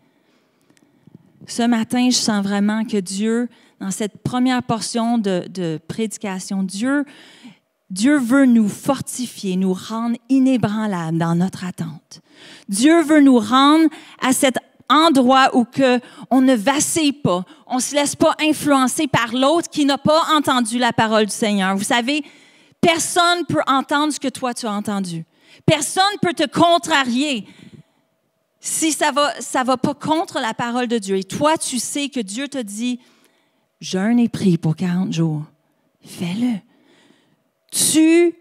Ce matin, je sens vraiment que Dieu, dans cette première portion de prédication, Dieu veut nous fortifier, nous rendre inébranlables dans notre attente. Dieu veut nous rendre à cet endroit où on ne vacille pas, on ne se laisse pas influencer par l'autre qui n'a pas entendu la parole du Seigneur. Vous savez, personne ne peut entendre ce que toi tu as entendu. Personne ne peut te contrarier si ça va pas contre la parole de Dieu. Et toi, tu sais que Dieu te dit, jeûne et prie pour 40 jours. Fais-le. Tu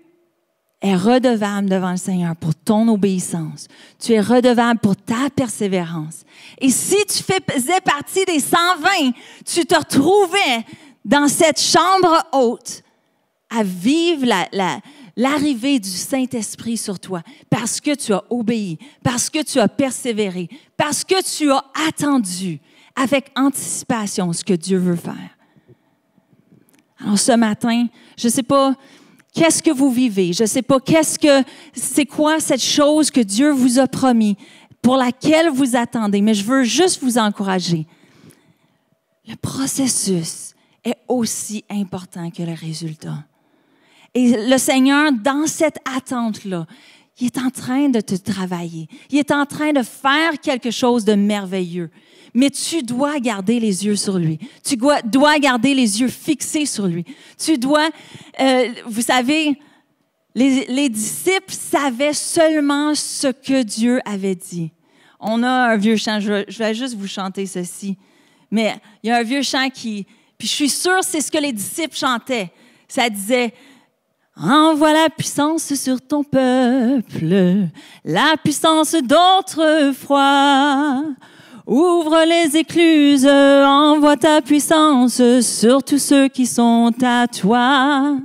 es redevable devant le Seigneur pour ton obéissance. Tu es redevable pour ta persévérance. Et si tu faisais partie des 120, tu te retrouvais dans cette chambre haute à vivre l'arrivée du Saint-Esprit sur toi parce que tu as obéi, parce que tu as persévéré, parce que tu as attendu avec anticipation ce que Dieu veut faire. Alors ce matin, je ne sais pas qu'est-ce que vous vivez, je ne sais pas c'est quoi cette chose que Dieu vous a promis, pour laquelle vous attendez, mais je veux juste vous encourager. Le processus est aussi important que le résultat. Et le Seigneur, dans cette attente-là, il est en train de te travailler. Il est en train de faire quelque chose de merveilleux. mais tu dois garder les yeux sur lui. Tu dois garder les yeux fixés sur lui. Tu dois, vous savez, les disciples savaient seulement ce que Dieu avait dit. On a un vieux chant, je vais juste vous chanter ceci, mais il y a un vieux chant puis je suis sûre c'est ce que les disciples chantaient. Ça disait, « Envoie la puissance sur ton peuple, la puissance d'autrefois. Ouvre les écluses, envoie ta puissance sur tous ceux qui sont à toi.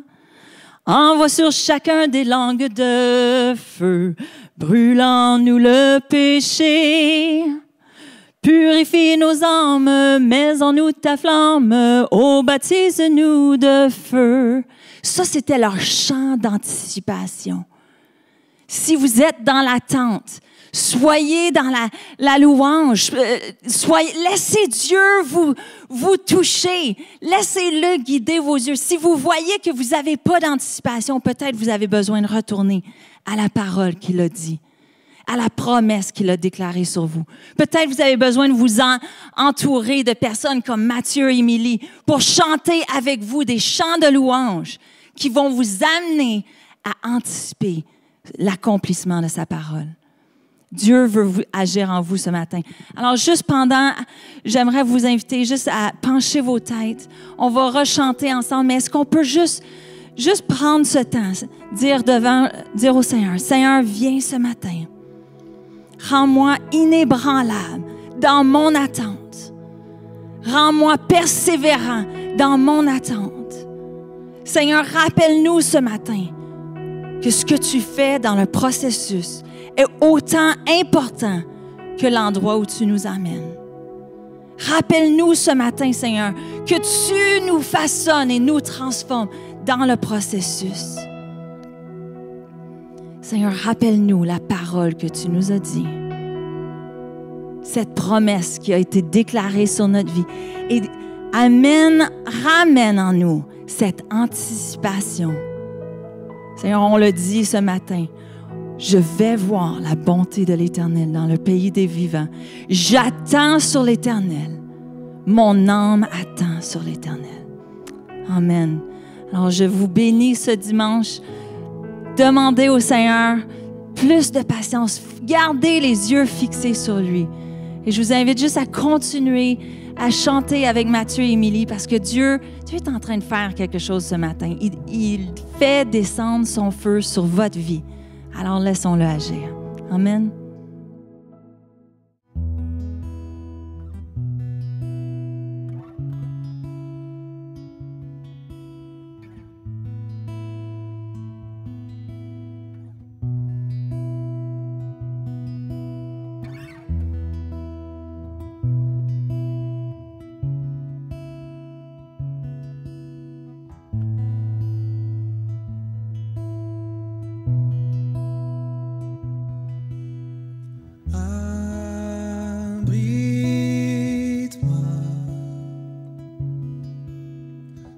Envoie sur chacun des langues de feu, brûlant nous le péché. Purifie nos âmes, mets en nous ta flamme, oh, baptise-nous de feu. » Ça, c'était leur chant d'anticipation. Si vous êtes dans l'attente, soyez dans la louange, laissez Dieu vous toucher, laissez-le guider vos yeux. Si vous voyez que vous n'avez pas d'anticipation, peut-être vous avez besoin de retourner à la parole qu'il a dit, à la promesse qu'il a déclarée sur vous. Peut-être vous avez besoin de vous entourer de personnes comme Mathieu et Émilie pour chanter avec vous des chants de louange qui vont vous amener à anticiper l'accomplissement de sa parole. Dieu veut agir en vous ce matin. Alors, j'aimerais vous inviter juste à pencher vos têtes. On va rechanter ensemble, mais est-ce qu'on peut juste prendre ce temps, dire au Seigneur, « Seigneur, viens ce matin. Rends-moi inébranlable dans mon attente. Rends-moi persévérant dans mon attente. Seigneur, rappelle-nous ce matin que ce que tu fais dans le processus est autant important que l'endroit où tu nous amènes. Rappelle-nous ce matin, Seigneur, que tu nous façonnes et nous transformes dans le processus. Seigneur, rappelle-nous la parole que tu nous as dit, cette promesse qui a été déclarée sur notre vie et ramène en nous cette anticipation. Seigneur, on le dit ce matin, je vais voir la bonté de l'Éternel dans le pays des vivants. J'attends sur l'Éternel. Mon âme attend sur l'Éternel. Amen. Alors, je vous bénis ce dimanche. Demandez au Seigneur plus de patience. Gardez les yeux fixés sur lui. Et je vous invite juste à continuer à chanter avec Mathieu et Émilie parce que Dieu est en train de faire quelque chose ce matin. Il fait descendre son feu sur votre vie. Alors, laissons-le agir. Amen.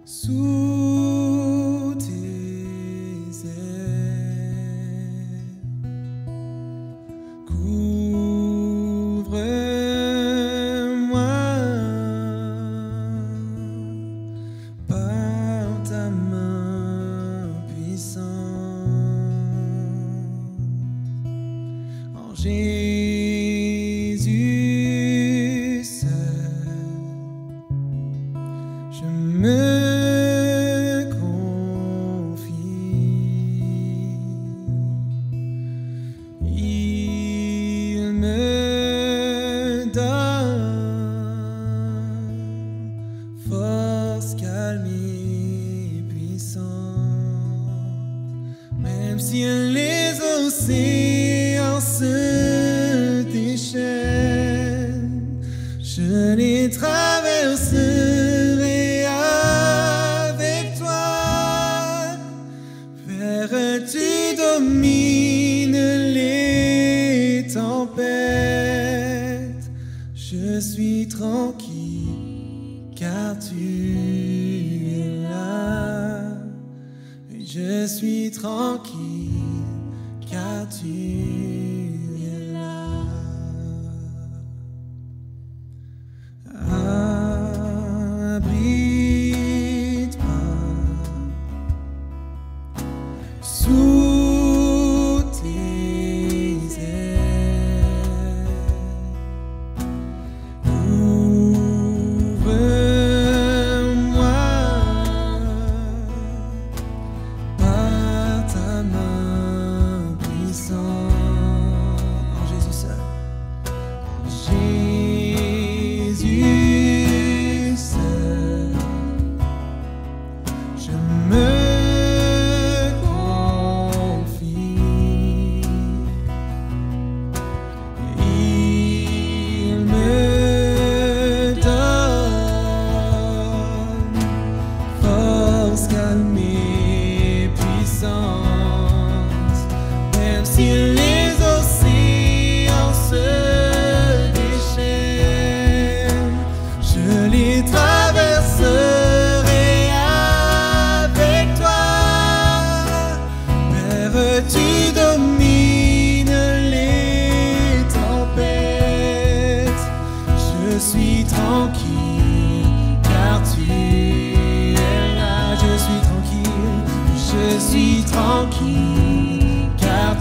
Sous tes ailes, couvre-moi par ta main puissante. En Jésus seul, je me même si les océans se déchaînent, je les traverserai avec toi. Père, tu domines les tempêtes, je suis tranquille car tu es là. Je suis tranquille car tu es là.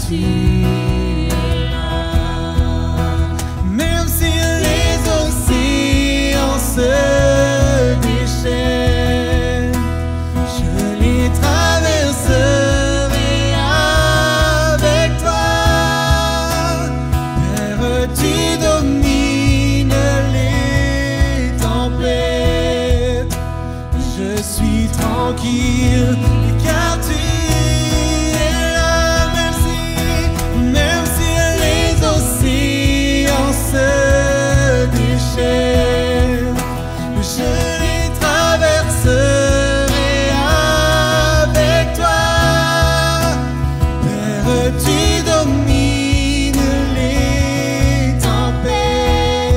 tu es là. Même si les océans se déchaînent, je les traverserai avec toi. Père, tu domines les tempêtes. Je suis tranquille car tu es là. Même si les océans se déchaînent, je les traverserai avec toi. Père, tu domines les tempêtes.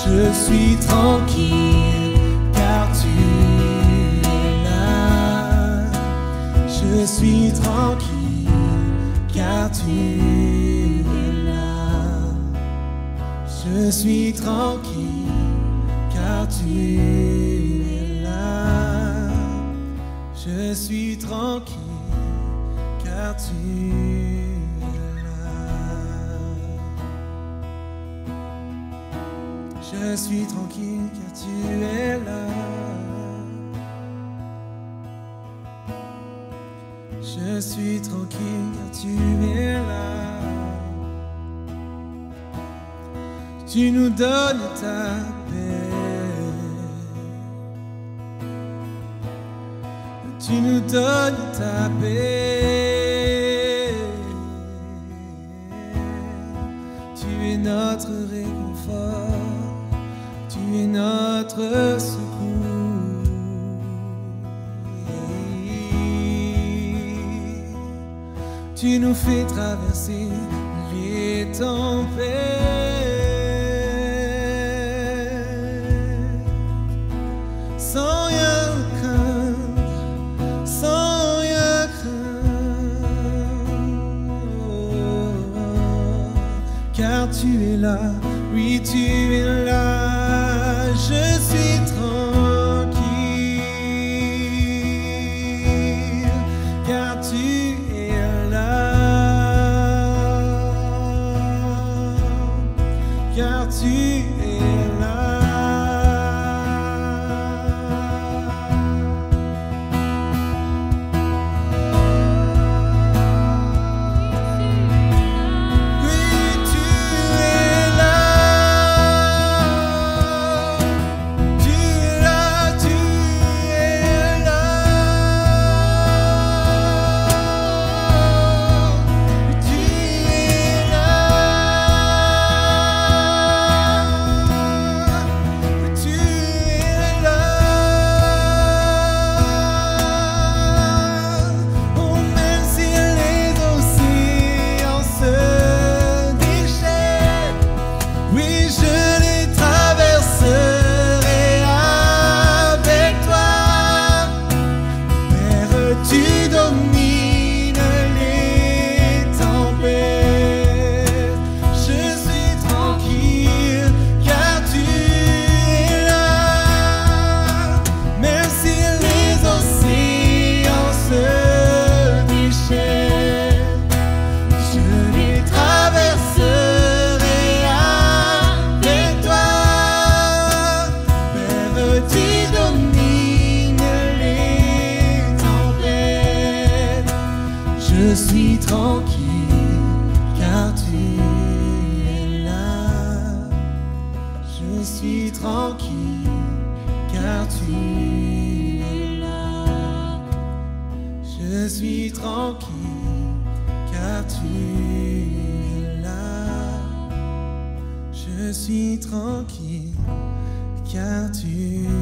Je suis tranquille car tu es là. Je suis tranquille car tu es là. Je suis tranquille car tu es là. Je suis tranquille car tu es là. Je suis tranquille car tu es là. Je suis tranquille car tu es là. Tu nous donnes ta paix. Tu nous donnes ta paix. Tu es notre réconfort. Tu es notre secours. Tu nous fais traverser les tempêtes sans rien craindre, sans rien craindre. Car tu es là, oui tu es là, je suis tranquille. Car tu es là. Car tu es là. Oui, tu es là. Tu es là, tu es là. Tu es là. Tu es là. Oh, même si les océans se déchaînent, oui, je les traverserai avec toi. Père, tu domines les tempêtes. Je suis tranquille car tu es là. Même si les océans se déchaînent, je les traverserai avec toi. Père, tu domines les tempêtes. Je suis tranquille car tu es là. Je suis tranquille car tu es là. Je suis tranquille car tu es là. Je suis tranquille car tu es là.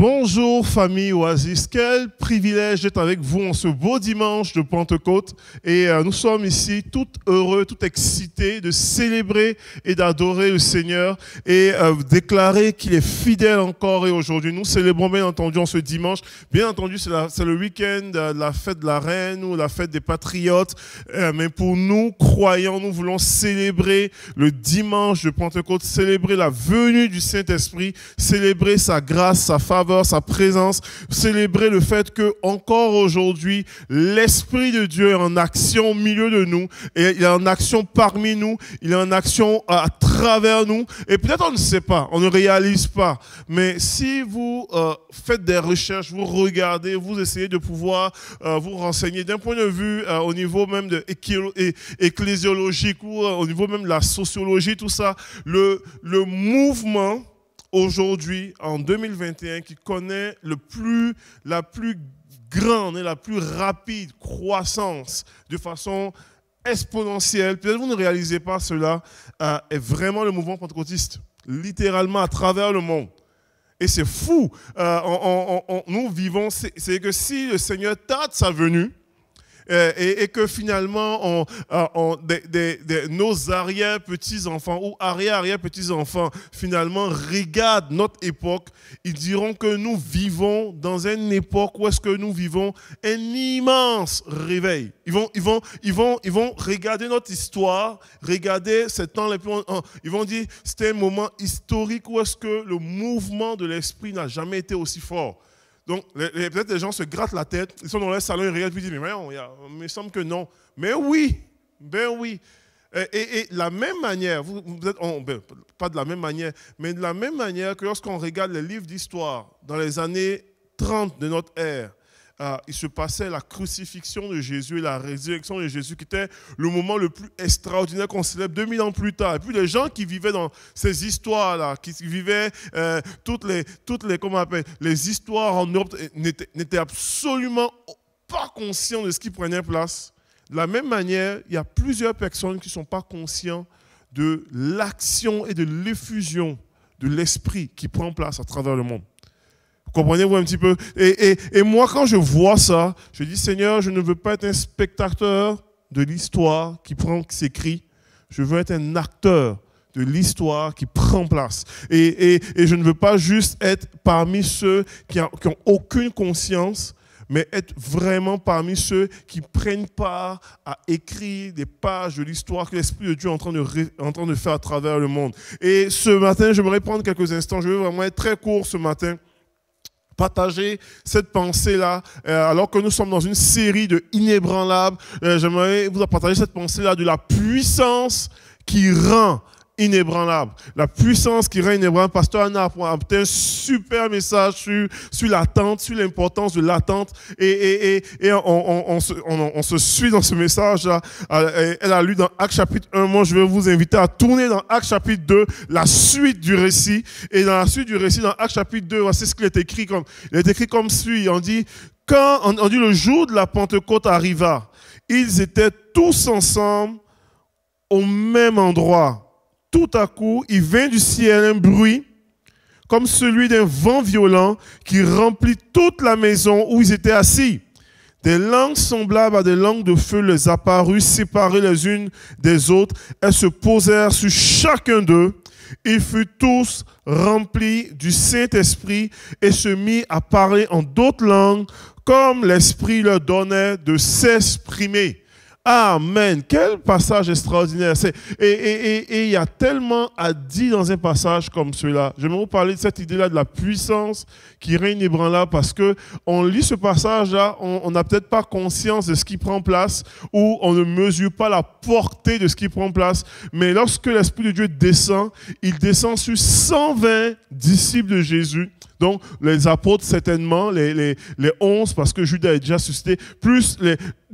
Bonjour famille Oasis, quel privilège d'être avec vous en ce beau dimanche de Pentecôte et nous sommes ici tout heureux, tout excités de célébrer et d'adorer le Seigneur et déclarer qu'il est fidèle encore et aujourd'hui. Nous célébrons bien entendu en ce dimanche, bien entendu c'est le week-end de la fête de la Reine ou la fête des Patriotes, mais pour nous croyants, nous voulons célébrer le dimanche de Pentecôte, célébrer la venue du Saint-Esprit, célébrer sa grâce, sa faveur, sa présence, célébrer le fait que encore aujourd'hui, l'Esprit de Dieu est en action au milieu de nous, et il est en action parmi nous, il est en action à travers nous, et peut-être on ne sait pas, on ne réalise pas, mais si vous faites des recherches, vous regardez, vous essayez de pouvoir vous renseigner d'un point de vue au niveau même de ecclésiologique ou au niveau même de la sociologie, tout ça, le mouvement aujourd'hui, en 2021, qui connaît la plus grande et la plus rapide croissance de façon exponentielle, peut-être vous ne réalisez pas cela, est vraiment le mouvement pentecôtiste, littéralement à travers le monde. Et c'est fou. Nous vivons, c'est que si le Seigneur tarde sa venue, et que finalement, nos arrière-petits-enfants ou arrière-arrière-petits-enfants, finalement, regardent notre époque, ils diront que nous vivons dans une époque où est-ce que nous vivons un immense réveil. Ils vont regarder notre histoire, regarder ces temps les plus... Ils vont dire, c'était un moment historique où est-ce que le mouvement de l'esprit n'a jamais été aussi fort. Donc, peut-être les gens se grattent la tête, ils sont dans leur salon, ils regardent, puis ils disent, mais voyons, il me semble que non. Mais oui, ben oui. Et de la même manière, pas de la même manière, mais de la même manière que lorsqu'on regarde les livres d'histoire, dans les années 30 de notre ère, il se passait la crucifixion de Jésus et la résurrection de Jésus, qui était le moment le plus extraordinaire qu'on célèbre 2000 ans plus tard. Et puis les gens qui vivaient dans ces histoires-là, qui vivaient toutes les comment on appelle, les histoires en Europe, n'étaient absolument pas conscients de ce qui prenait place. De la même manière, il y a plusieurs personnes qui ne sont pas conscients de l'action et de l'effusion de l'esprit qui prend place à travers le monde. Comprenez-vous un petit peu? Et moi, quand je vois ça, je dis, Seigneur, je ne veux pas être un spectateur de l'histoire qui s'écrit. Je veux être un acteur de l'histoire qui prend place. Et je ne veux pas juste être parmi ceux qui ont aucune conscience, mais être vraiment parmi ceux qui prennent part à écrire des pages de l'histoire que l'Esprit de Dieu est en train de faire à travers le monde. Et ce matin, j'aimerais prendre quelques instants. Je veux vraiment être très court ce matin. Partager cette pensée-là, alors que nous sommes dans une série de inébranlables. J'aimerais vous partager cette pensée-là de la puissance qui rend inébranlable. La puissance qui rend inébranlable. Pasteur Anna a un super message sur l'attente, sur l'importance de l'attente. Et on se suit dans ce message-là. Elle a lu dans Actes chapitre 1. Moi, je vais vous inviter à tourner dans Actes chapitre 2, la suite du récit. Et dans la suite du récit, dans Actes chapitre 2, voici ce qu'il est écrit comme. Il est écrit comme suit. On dit, on dit le jour de la Pentecôte arriva, ils étaient tous ensemble au même endroit. Tout à coup, il vint du ciel un bruit comme celui d'un vent violent qui remplit toute la maison où ils étaient assis. Des langues semblables à des langues de feu les apparurent, séparées les unes des autres. Elles se posèrent sur chacun d'eux. Ils furent tous remplis du Saint-Esprit et se mirent à parler en d'autres langues comme l'Esprit leur donnait de s'exprimer. Amen. Quel passage extraordinaire. Et il y a tellement à dire dans un passage comme celui-là. J'aimerais vous parler de cette idée-là de la puissance qui règne inébranlable parce que on lit ce passage-là, on n'a peut-être pas conscience de ce qui prend place ou on ne mesure pas la portée de ce qui prend place. Mais lorsque l'Esprit de Dieu descend, il descend sur 120 disciples de Jésus. Donc, les apôtres, certainement, les 11, parce que Judas est déjà suscité, plus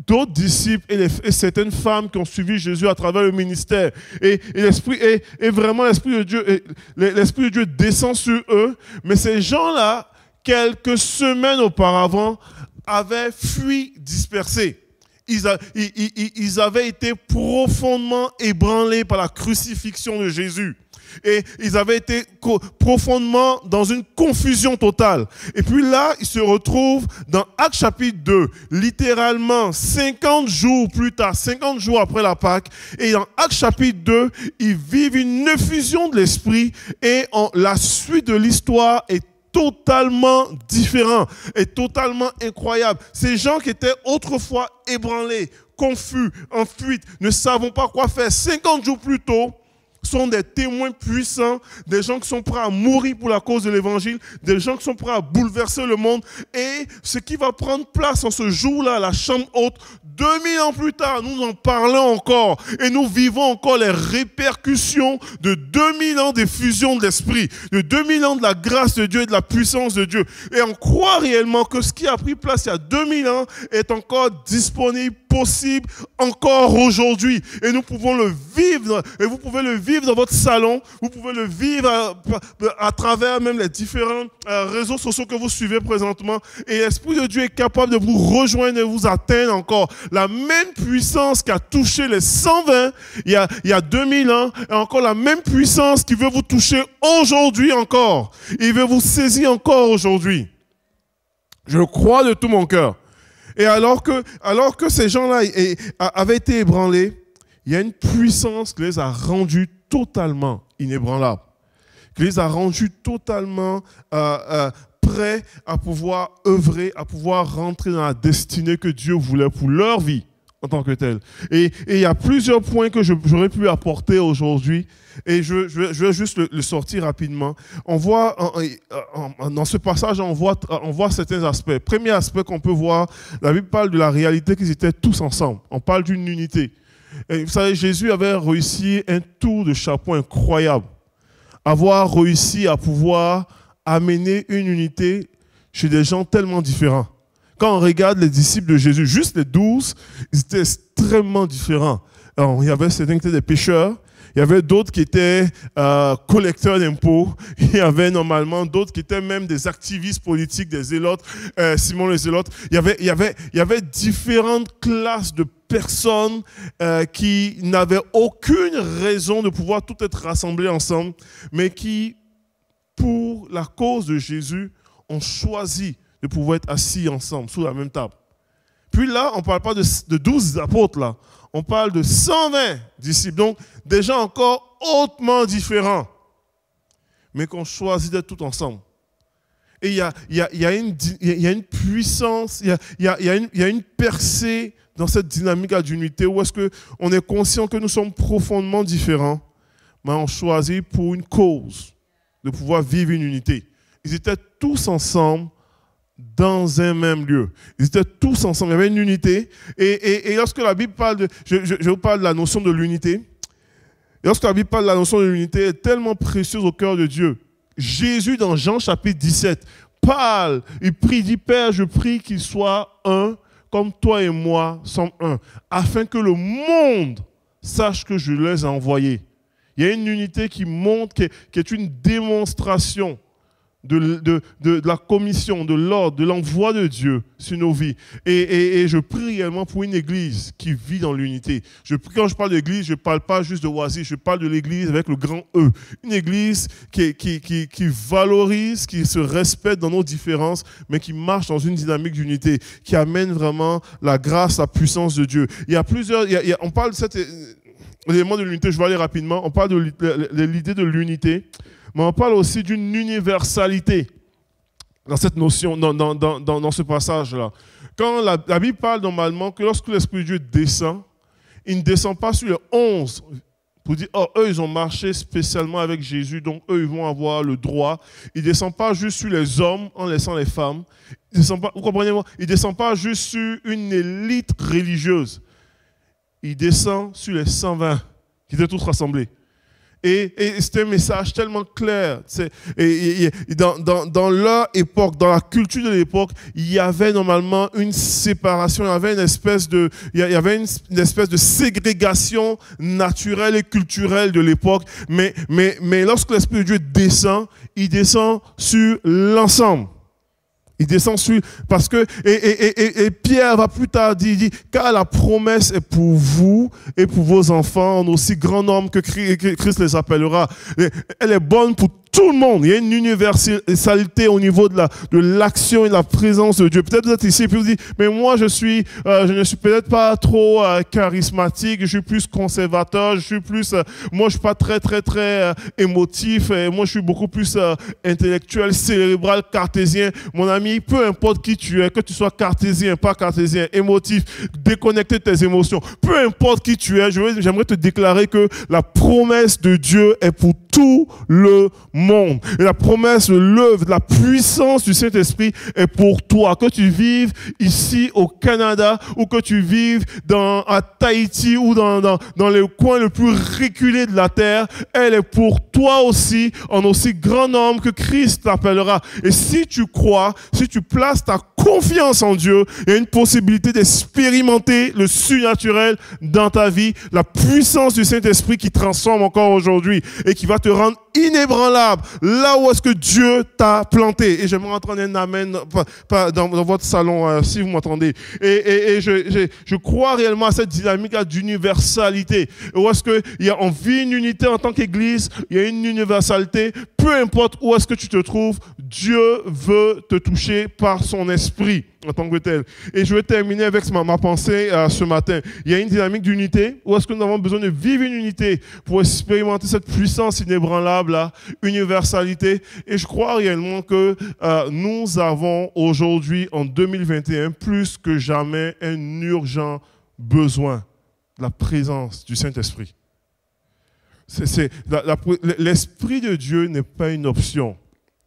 d'autres disciples et certaines femmes qui ont suivi Jésus à travers le ministère. Et l'Esprit, et vraiment, l'Esprit de Dieu descend sur eux. Mais ces gens-là, quelques semaines auparavant, avaient fui dispersés. Ils avaient été profondément ébranlés par la crucifixion de Jésus. Et ils avaient été profondément dans une confusion totale. Et puis là, ils se retrouvent dans Actes chapitre 2, littéralement 50 jours plus tard, 50 jours après la Pâque. Et dans Actes chapitre 2, ils vivent une effusion de l'Esprit et la suite de l'histoire est totalement différent et totalement incroyable. Ces gens qui étaient autrefois ébranlés, confus, en fuite, ne savons pas quoi faire, 50 jours plus tôt, sont des témoins puissants, des gens qui sont prêts à mourir pour la cause de l'évangile, des gens qui sont prêts à bouleverser le monde. Et ce qui va prendre place en ce jour-là, la chambre haute, 2000 ans plus tard, nous en parlons encore et nous vivons encore les répercussions de 2000 ans d'effusion de l'esprit, de 2000 ans de la grâce de Dieu et de la puissance de Dieu. Et on croit réellement que ce qui a pris place il y a 2000 ans est encore disponible, possible, encore aujourd'hui. Et nous pouvons le vivre, et vous pouvez le vivre dans votre salon, vous pouvez le vivre à travers même les différents réseaux sociaux que vous suivez présentement. Et l'Esprit de Dieu est capable de vous rejoindre et vous atteindre encore. La même puissance qui a touché les 120 il y a 2000 ans, est encore la même puissance qui veut vous toucher aujourd'hui encore. Il veut vous saisir encore aujourd'hui. Je le crois de tout mon cœur. Et alors que ces gens-là avaient été ébranlés, il y a une puissance qui les a rendus totalement inébranlables, qui les a rendus totalement prêts à pouvoir œuvrer, à pouvoir rentrer dans la destinée que Dieu voulait pour leur vie en tant que telle. Et il y a plusieurs points que j'aurais pu apporter aujourd'hui, et je vais juste le sortir rapidement. On voit, dans ce passage, on voit certains aspects. Premier aspect qu'on peut voir, la Bible parle de la réalité qu'ils étaient tous ensemble. On parle d'une unité. Et vous savez, Jésus avait réussi un tour de chapeau incroyable. Avoir réussi à pouvoir amener une unité chez des gens tellement différents. Quand on regarde les disciples de Jésus, juste les 12, ils étaient extrêmement différents. Alors, il y avait certains qui étaient des pécheurs, il y avait d'autres qui étaient collecteurs d'impôts, il y avait normalement d'autres qui étaient même des activistes politiques, des zélotes, Simon le zélote. Il y avait différentes classes de personnes qui n'avaient aucune raison de pouvoir tout être rassemblées ensemble, mais qui, pour la cause de Jésus, ont choisi de pouvoir être assis ensemble, sous la même table. Puis là, on ne parle pas de 12 apôtres, là. On parle de 120 disciples, donc des gens encore hautement différents, mais qu'on choisit d'être tous ensemble. Et il y a une puissance, il y a une percée dans cette dynamique d'unité où est-ce qu'on est conscient que nous sommes profondément différents, mais on choisit pour une cause de pouvoir vivre une unité. Ils étaient tous ensemble dans un même lieu. Ils étaient tous ensemble. Il y avait une unité. Et lorsque la Bible parle de... Je vous parle de la notion de l'unité. Et lorsque la Bible parle de la notion de l'unité, elle est tellement précieuse au cœur de Dieu. Jésus, dans Jean chapitre 17, parle, il prie, dit, Père, je prie qu'il soit un, comme toi et moi sommes un, afin que le monde sache que je les ai envoyés. Il y a une unité qui montre, qui est une démonstration de la commission, de l'ordre, de l'envoi de Dieu sur nos vies. Et je prie réellement pour une église qui vit dans l'unité. Quand je parle d'église, je ne parle pas juste de Oasis, je parle de l'église avec le grand E. Une église qui valorise, qui se respecte dans nos différences, mais qui marche dans une dynamique d'unité, qui amène vraiment la grâce, la puissance de Dieu. Il y a plusieurs... on parle de cet élément de l'unité, je vais aller rapidement. On parle de l'idée de l'unité. Mais on parle aussi d'une universalité dans cette notion, dans ce passage-là. Quand la Bible parle normalement que lorsque l'Esprit de Dieu descend, il ne descend pas sur les 11 pour dire, oh, eux, ils ont marché spécialement avec Jésus, donc eux, ils vont avoir le droit. Il ne descend pas juste sur les hommes en laissant les femmes. Il descend pas, vous comprenez-moi? Il ne descend pas juste sur une élite religieuse. Il descend sur les 120 qui étaient tous rassemblés. Et c'était un message tellement clair. Et dans leur époque, dans la culture de l'époque, il y avait normalement une séparation, il y avait une espèce de ségrégation naturelle et culturelle de l'époque. Mais lorsque l'Esprit de Dieu descend, il descend sur l'ensemble. Il descend sur... Parce que... Et Pierre va plus tard dire, il dit, car la promesse est pour vous et pour vos enfants, en aussi grand nombre que Christ les appellera. Elle est bonne pour tout le monde. Il y a une universalité au niveau de l'action et de la présence de Dieu. Peut-être vous êtes ici et puis vous dites, mais moi je ne suis peut-être pas trop charismatique, je suis plus conservateur, moi je suis pas très émotif, et moi je suis beaucoup plus intellectuel, cérébral, cartésien. Mon ami, peu importe qui tu es, que tu sois cartésien, pas cartésien, émotif, déconnecté de tes émotions, peu importe qui tu es, j'aimerais te déclarer que la promesse de Dieu est pour tout le monde. Et la promesse, l'œuvre, la puissance du Saint-Esprit est pour toi. Que tu vives ici au Canada ou que tu vives à Tahiti ou dans les coins le plus reculés de la terre, elle est pour toi aussi, en aussi grand nombre que Christ t'appellera. Et si tu crois, si tu places ta confiance en Dieu, il y a une possibilité d'expérimenter le surnaturel dans ta vie, la puissance du Saint-Esprit qui transforme encore aujourd'hui et qui va te rendre inébranlable là où est-ce que Dieu t'a planté. Et j'aimerais entendre un amen dans votre salon, si vous m'entendez. Et je crois réellement à cette dynamique d'universalité. Où est-ce qu'on vit une unité en tant qu'Église, il y a une universalité. Peu importe où est-ce que tu te trouves, Dieu veut te toucher par son esprit en tant que tel. Et je vais terminer avec ma pensée ce matin. Il y a une dynamique d'unité où est-ce que nous avons besoin de vivre une unité pour expérimenter cette puissance inébranlable, là, universalité. Et je crois réellement que nous avons aujourd'hui, en 2021, plus que jamais un urgent besoin de la présence du Saint-Esprit. L'Esprit de Dieu n'est pas une option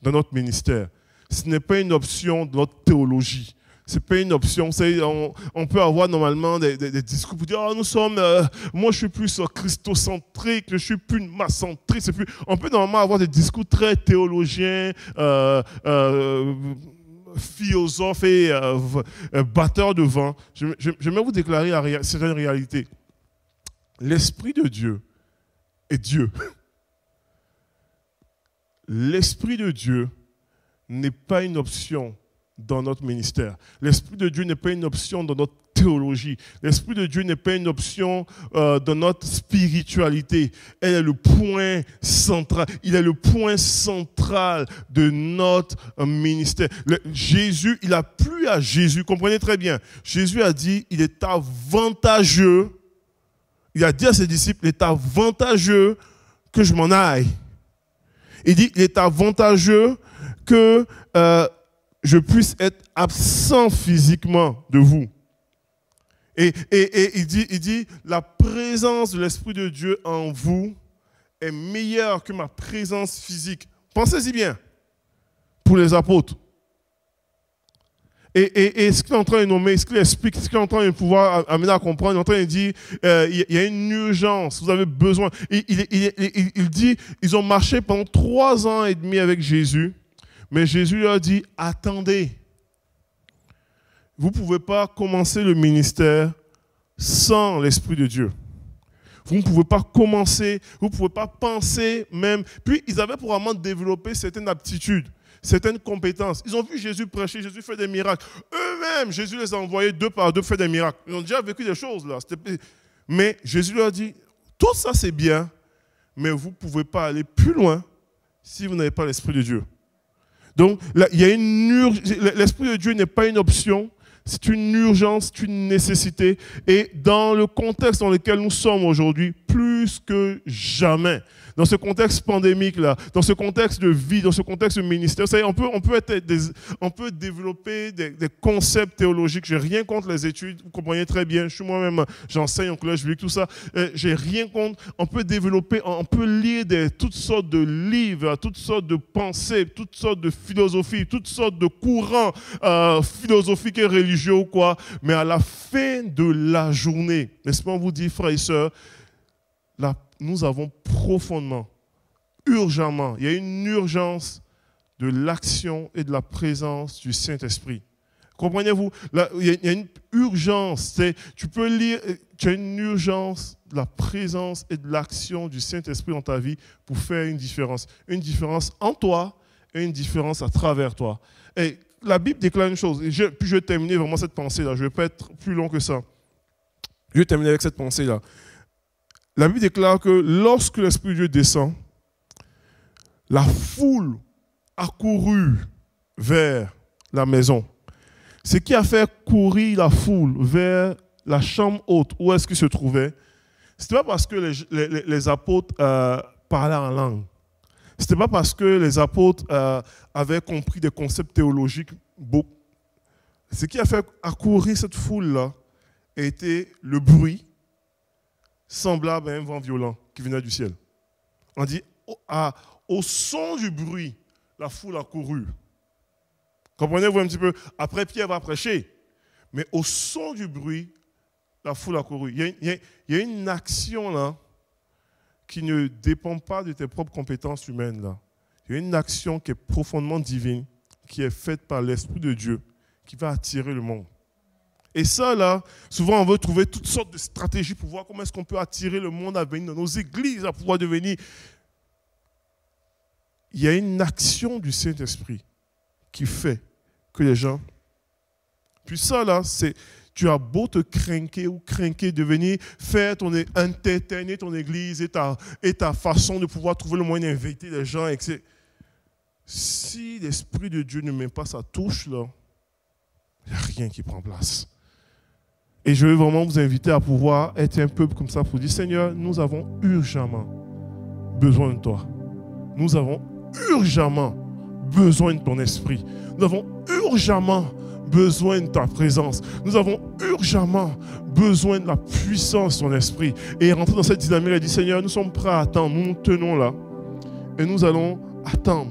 dans notre ministère. Ce n'est pas une option dans notre théologie. Ce n'est pas une option. On peut avoir normalement des discours pour dire moi je suis plus christocentrique, je suis plus macentrique. On peut normalement avoir des discours très théologiens, philosophes et batteurs de vent. Je vais vous déclarer certaines réalités. L'Esprit de Dieu est Dieu. L'Esprit de Dieu n'est pas une option dans notre ministère. L'Esprit de Dieu n'est pas une option dans notre théologie. L'Esprit de Dieu n'est pas une option dans notre spiritualité. Elle est le point central. Il est le point central de notre ministère. Jésus, il a plu à Jésus. Comprenez très bien. Jésus a dit, il est avantageux. Il a dit à ses disciples, il est avantageux que je m'en aille. Il dit, il est avantageux que je puisse être absent physiquement de vous. Et il dit, la présence de l'Esprit de Dieu en vous est meilleure que ma présence physique. Pensez-y bien, pour les apôtres. Et ce qu'il est en train de nommer, ce qu'il explique, ce qu'il est en train de pouvoir amener à comprendre, il est en train de dire, il y a une urgence, vous avez besoin. Il dit, ils ont marché pendant 3 ans et demi avec Jésus, mais Jésus leur dit, attendez. Vous ne pouvez pas commencer le ministère sans l'Esprit de Dieu. Vous ne pouvez pas commencer, vous ne pouvez pas penser même. Puis, ils avaient probablement développé certaines aptitudes, certaines compétences. Ils ont vu Jésus prêcher, Jésus fait des miracles. Eux-mêmes, Jésus les a envoyés 2 par 2 faire des miracles. Ils ont déjà vécu des choses là. Mais Jésus leur dit, tout ça c'est bien, mais vous ne pouvez pas aller plus loin si vous n'avez pas l'Esprit de Dieu. Donc, là, il y a l'Esprit de Dieu n'est pas une option, c'est une urgence, c'est une nécessité. Et dans le contexte dans lequel nous sommes aujourd'hui, plus que jamais, dans ce contexte pandémique-là, dans ce contexte de vie, dans ce contexte de ministère, on peut développer des concepts théologiques. Je n'ai rien contre les études, vous comprenez très bien. Je suis moi-même, j'enseigne en collège biblique, tout ça. J'ai rien contre. On peut développer, on peut lire toutes sortes de livres, toutes sortes de pensées, toutes sortes de philosophies, toutes sortes de courants philosophiques et religieux ou quoi. Mais à la fin de la journée, laissez-moi vous dire, frères et sœurs, nous avons profondément, urgemment, il y a une urgence de l'action et de la présence du Saint-Esprit. Comprenez-vous? Il y a une urgence. Tu peux lire, tu as une urgence de la présence et de l'action du Saint-Esprit dans ta vie pour faire une différence. Une différence en toi et une différence à travers toi. Et la Bible déclare une chose, et puis je vais terminer vraiment cette pensée-là, je ne vais pas être plus long que ça. Je vais terminer avec cette pensée-là. La Bible déclare que lorsque l'Esprit de Dieu descend, la foule a couru vers la maison. Ce qui a fait courir la foule vers la chambre haute, où est-ce qu'ils se trouvaient, ce n'était pas parce que les apôtres parlaient en langue. Ce n'était pas parce que les apôtres avaient compris des concepts théologiques beaux. Ce qui a fait accourir cette foule-là était le bruit semblable à un vent violent qui venait du ciel. On dit, au son du bruit, la foule a couru. Comprenez-vous un petit peu? Après, Pierre va prêcher. Mais au son du bruit, la foule a couru. Il y a une action là qui ne dépend pas de tes propres compétences humaines là. Il y a une action qui est profondément divine, qui est faite par l'Esprit de Dieu, qui va attirer le monde. Et ça là, souvent on veut trouver toutes sortes de stratégies pour voir comment est-ce qu'on peut attirer le monde à venir dans nos églises, à pouvoir devenir. Il y a une action du Saint-Esprit qui fait que les gens... Puis ça là, c'est... Tu as beau te craquer de venir faire entertainer ton église et ta façon de pouvoir trouver le moyen d'inviter les gens. Etc. Si l'Esprit de Dieu ne met pas sa touche là, il n'y a rien qui prend place. Et je veux vraiment vous inviter à pouvoir être un peu comme ça pour dire, Seigneur, nous avons urgemment besoin de toi. Nous avons urgemment besoin de ton esprit. Nous avons urgemment besoin de ta présence. Nous avons urgemment besoin de la puissance de ton esprit. Et rentrer dans cette dynamique, il a dit, Seigneur, nous sommes prêts à attendre. Nous nous tenons là. Et nous allons attendre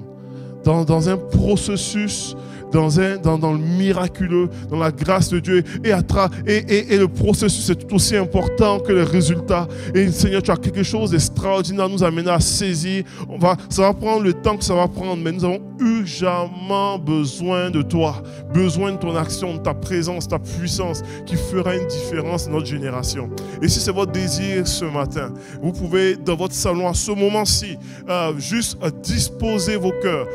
dans un processus, dans le miraculeux, dans la grâce de Dieu. Et le processus est tout aussi important que les résultats. Et Seigneur, tu as quelque chose d'extraordinaire à nous amener à saisir. Ça va prendre le temps que ça va prendre, mais nous avons urgemment besoin de toi, besoin de ton action, de ta présence, ta puissance qui fera une différence dans notre génération. Et si c'est votre désir ce matin, vous pouvez dans votre salon à ce moment-ci juste disposer vos cœurs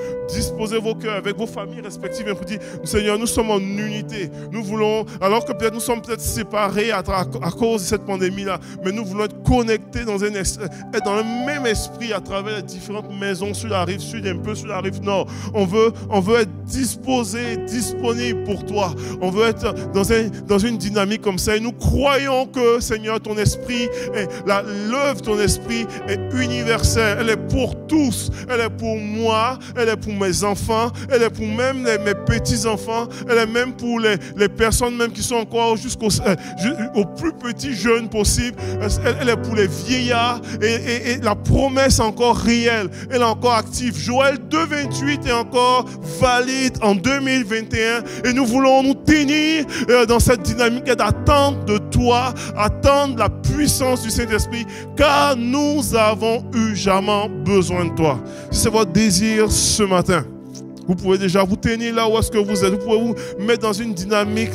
avec vos familles respectives et pour dire, Seigneur, nous sommes en unité. Nous voulons, alors que peut-être nous sommes séparés à cause de cette pandémie-là, mais nous voulons être connectés être dans le même esprit à travers les différentes maisons sur la rive sud et un peu sur la rive nord. On veut être disposés, disponibles pour toi. On veut être dans une dynamique comme ça. Et nous croyons que, Seigneur, ton esprit, l'œuvre de ton esprit est universelle. Elle est pour tous. Elle est pour moi. Elle est pour mes enfants. Elle est pour même mes petits-enfants. Elle est même pour les personnes même qui sont encore jusqu'au plus petits jeunes possible. Elle est pour les vieillards. Et la promesse est encore réelle. Elle est encore active. Joël 2,28 est encore valide en 2021. Et nous voulons nous tenir dans cette dynamique d'attente de toi, attendre la puissance du Saint-Esprit, car nous avons urgemment besoin de toi. Si c'est votre désir ce matin, vous pouvez déjà vous tenir là où est-ce que vous êtes. Vous pouvez vous mettre dans une dynamique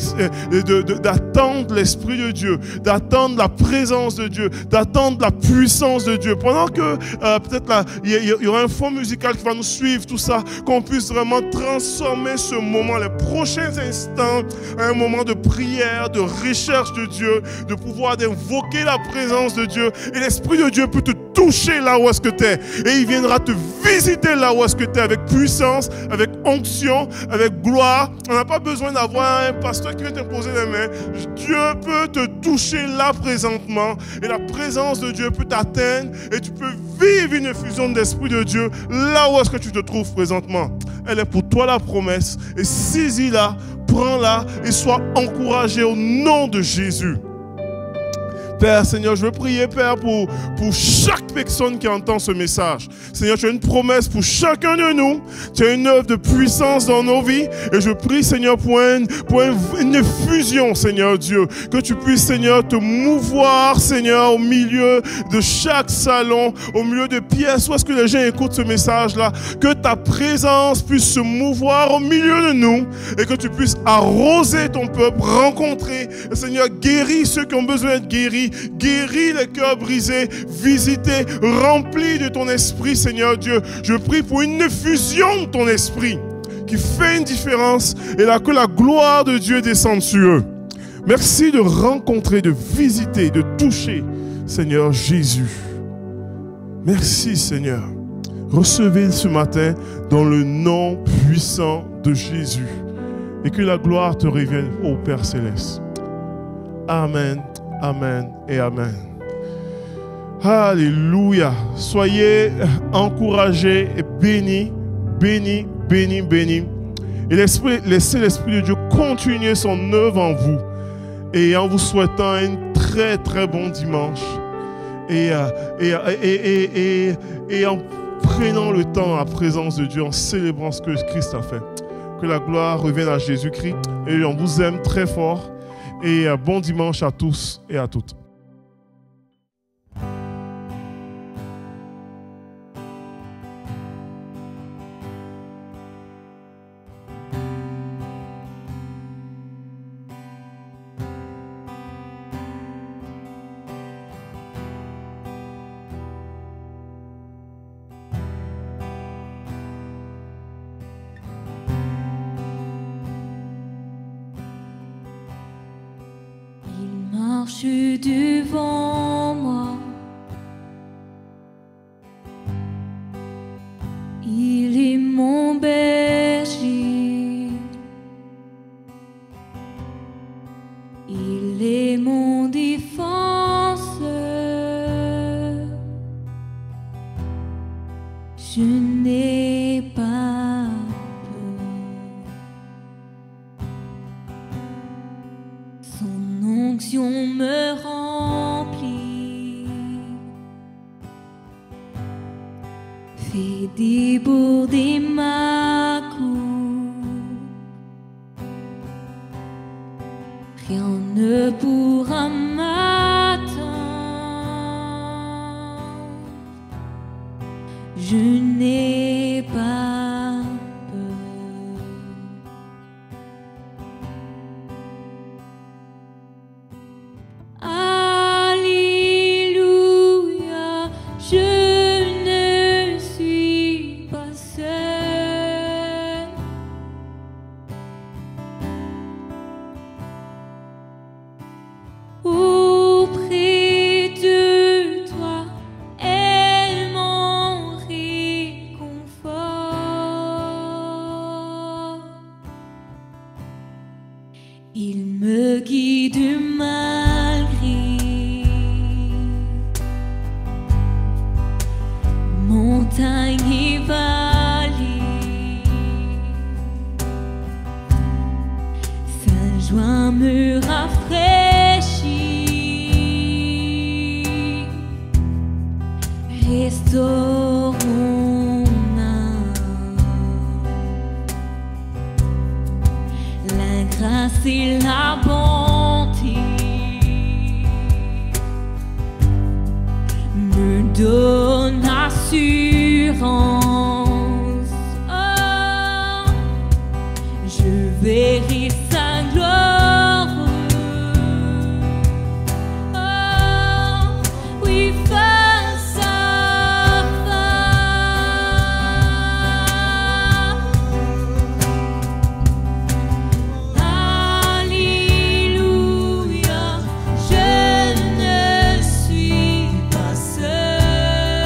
d'attendre l'Esprit de Dieu, d'attendre la présence de Dieu, d'attendre la puissance de Dieu. Pendant que peut-être là, il y aura un fond musical qui va nous suivre, tout ça, qu'on puisse vraiment transformer ce moment, les prochains instants, un moment de prière, de recherche de Dieu, de pouvoir invoquer la présence de Dieu. Et l'Esprit de Dieu peut te toucher là où est-ce que tu es. Et il viendra te visiter là où est-ce que tu es avec puissance, avec onction, avec gloire. On n'a pas besoin d'avoir un pasteur qui vient t'imposer les mains. Dieu peut te toucher là présentement et la présence de Dieu peut t'atteindre et tu peux vivre une effusion d'Esprit de Dieu là où est-ce que tu te trouves présentement. Elle est pour toi la promesse et saisis-la, prends-la et sois encouragé au nom de Jésus. Père, Seigneur, je veux prier, Père, pour chaque personne qui entend ce message. Seigneur, tu as une promesse pour chacun de nous. Tu as une œuvre de puissance dans nos vies. Et je prie, Seigneur, pour une effusion, Seigneur Dieu. Que tu puisses, Seigneur, te mouvoir, Seigneur, au milieu de chaque salon, au milieu de pièces où est-ce que les gens écoutent ce message-là. Que ta présence puisse se mouvoir au milieu de nous. Et que tu puisses arroser ton peuple, rencontrer, Seigneur, guérir ceux qui ont besoin d'être guéris. Guéris les cœurs brisés, visiter, remplis de ton esprit, Seigneur Dieu. Je prie pour une effusion de ton esprit qui fait une différence et là que la gloire de Dieu descende sur eux. Merci de rencontrer, de visiter, de toucher, Seigneur Jésus. Merci, Seigneur. Recevez ce matin dans le nom puissant de Jésus et que la gloire te revienne au Père Céleste. Amen, amen et amen. Alléluia. Soyez encouragés et bénis, bénis, bénis, bénis. Et laissez l'Esprit de Dieu continuer son œuvre en vous et en vous souhaitant un très très bon dimanche et en prenant le temps à la présence de Dieu, en célébrant ce que Christ a fait. Que la gloire revienne à Jésus-Christ et on vous aime très fort et bon dimanche à tous et à toutes. Marche devant moi, il est mon berger, il est mon défenseur, je n'ai pas peur. Son onction me remplit, fait déborder ma coupe. Rien ne pourra m'atteindre, je n'ai pas peur. Alléluia, je ne suis pas seul. Auprès de toi est mon réconfort. Il me guide malgré montagnes et vallées. Sa joie me rafraîchit, restaure mon âme. La grâce et la bonté me donnent assurance. Oh, je verrai sa gloire. Oh, oui, face à face. Alléluia, je ne suis pas seul.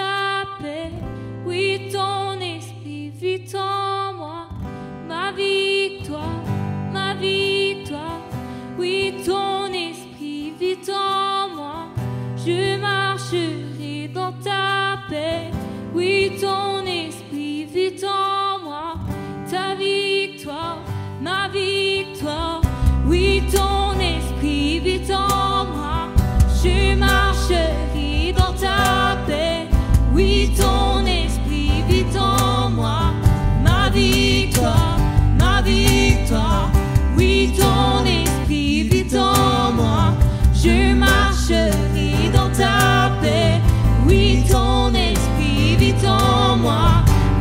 ta paix. Oui, ton esprit vit en moi. Ma victoire, ma victoire. Oui, ton esprit vit en moi. Je marcherai dans ta paix. Oui, ton esprit vit en moi. Ta victoire, ma victoire. Oui, ton esprit vit en moi. Je marcherai dans ta paix. Oui, ton esprit vit en moi. Ma victoire, ma victoire. Oui, ton esprit vit en moi. Je marcherai dans ta paix. Oui, ton esprit vit en moi.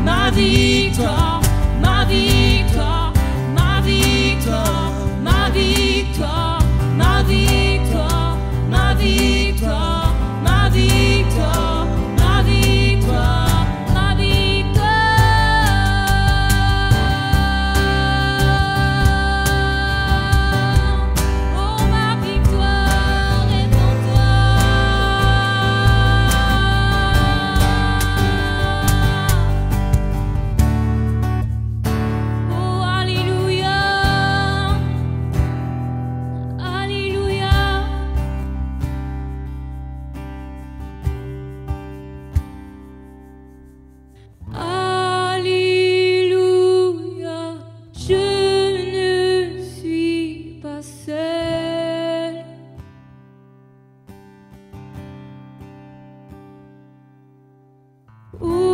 Ma victoire, ma victoire, ma victoire, ma victoire, ma victoire, ma victoire, ma victoire, ma victoire, ma victoire. Oh, ma victoire est en toi. Oh, alléluia, alléluia. Alléluia, je ne suis pas seul. Oh,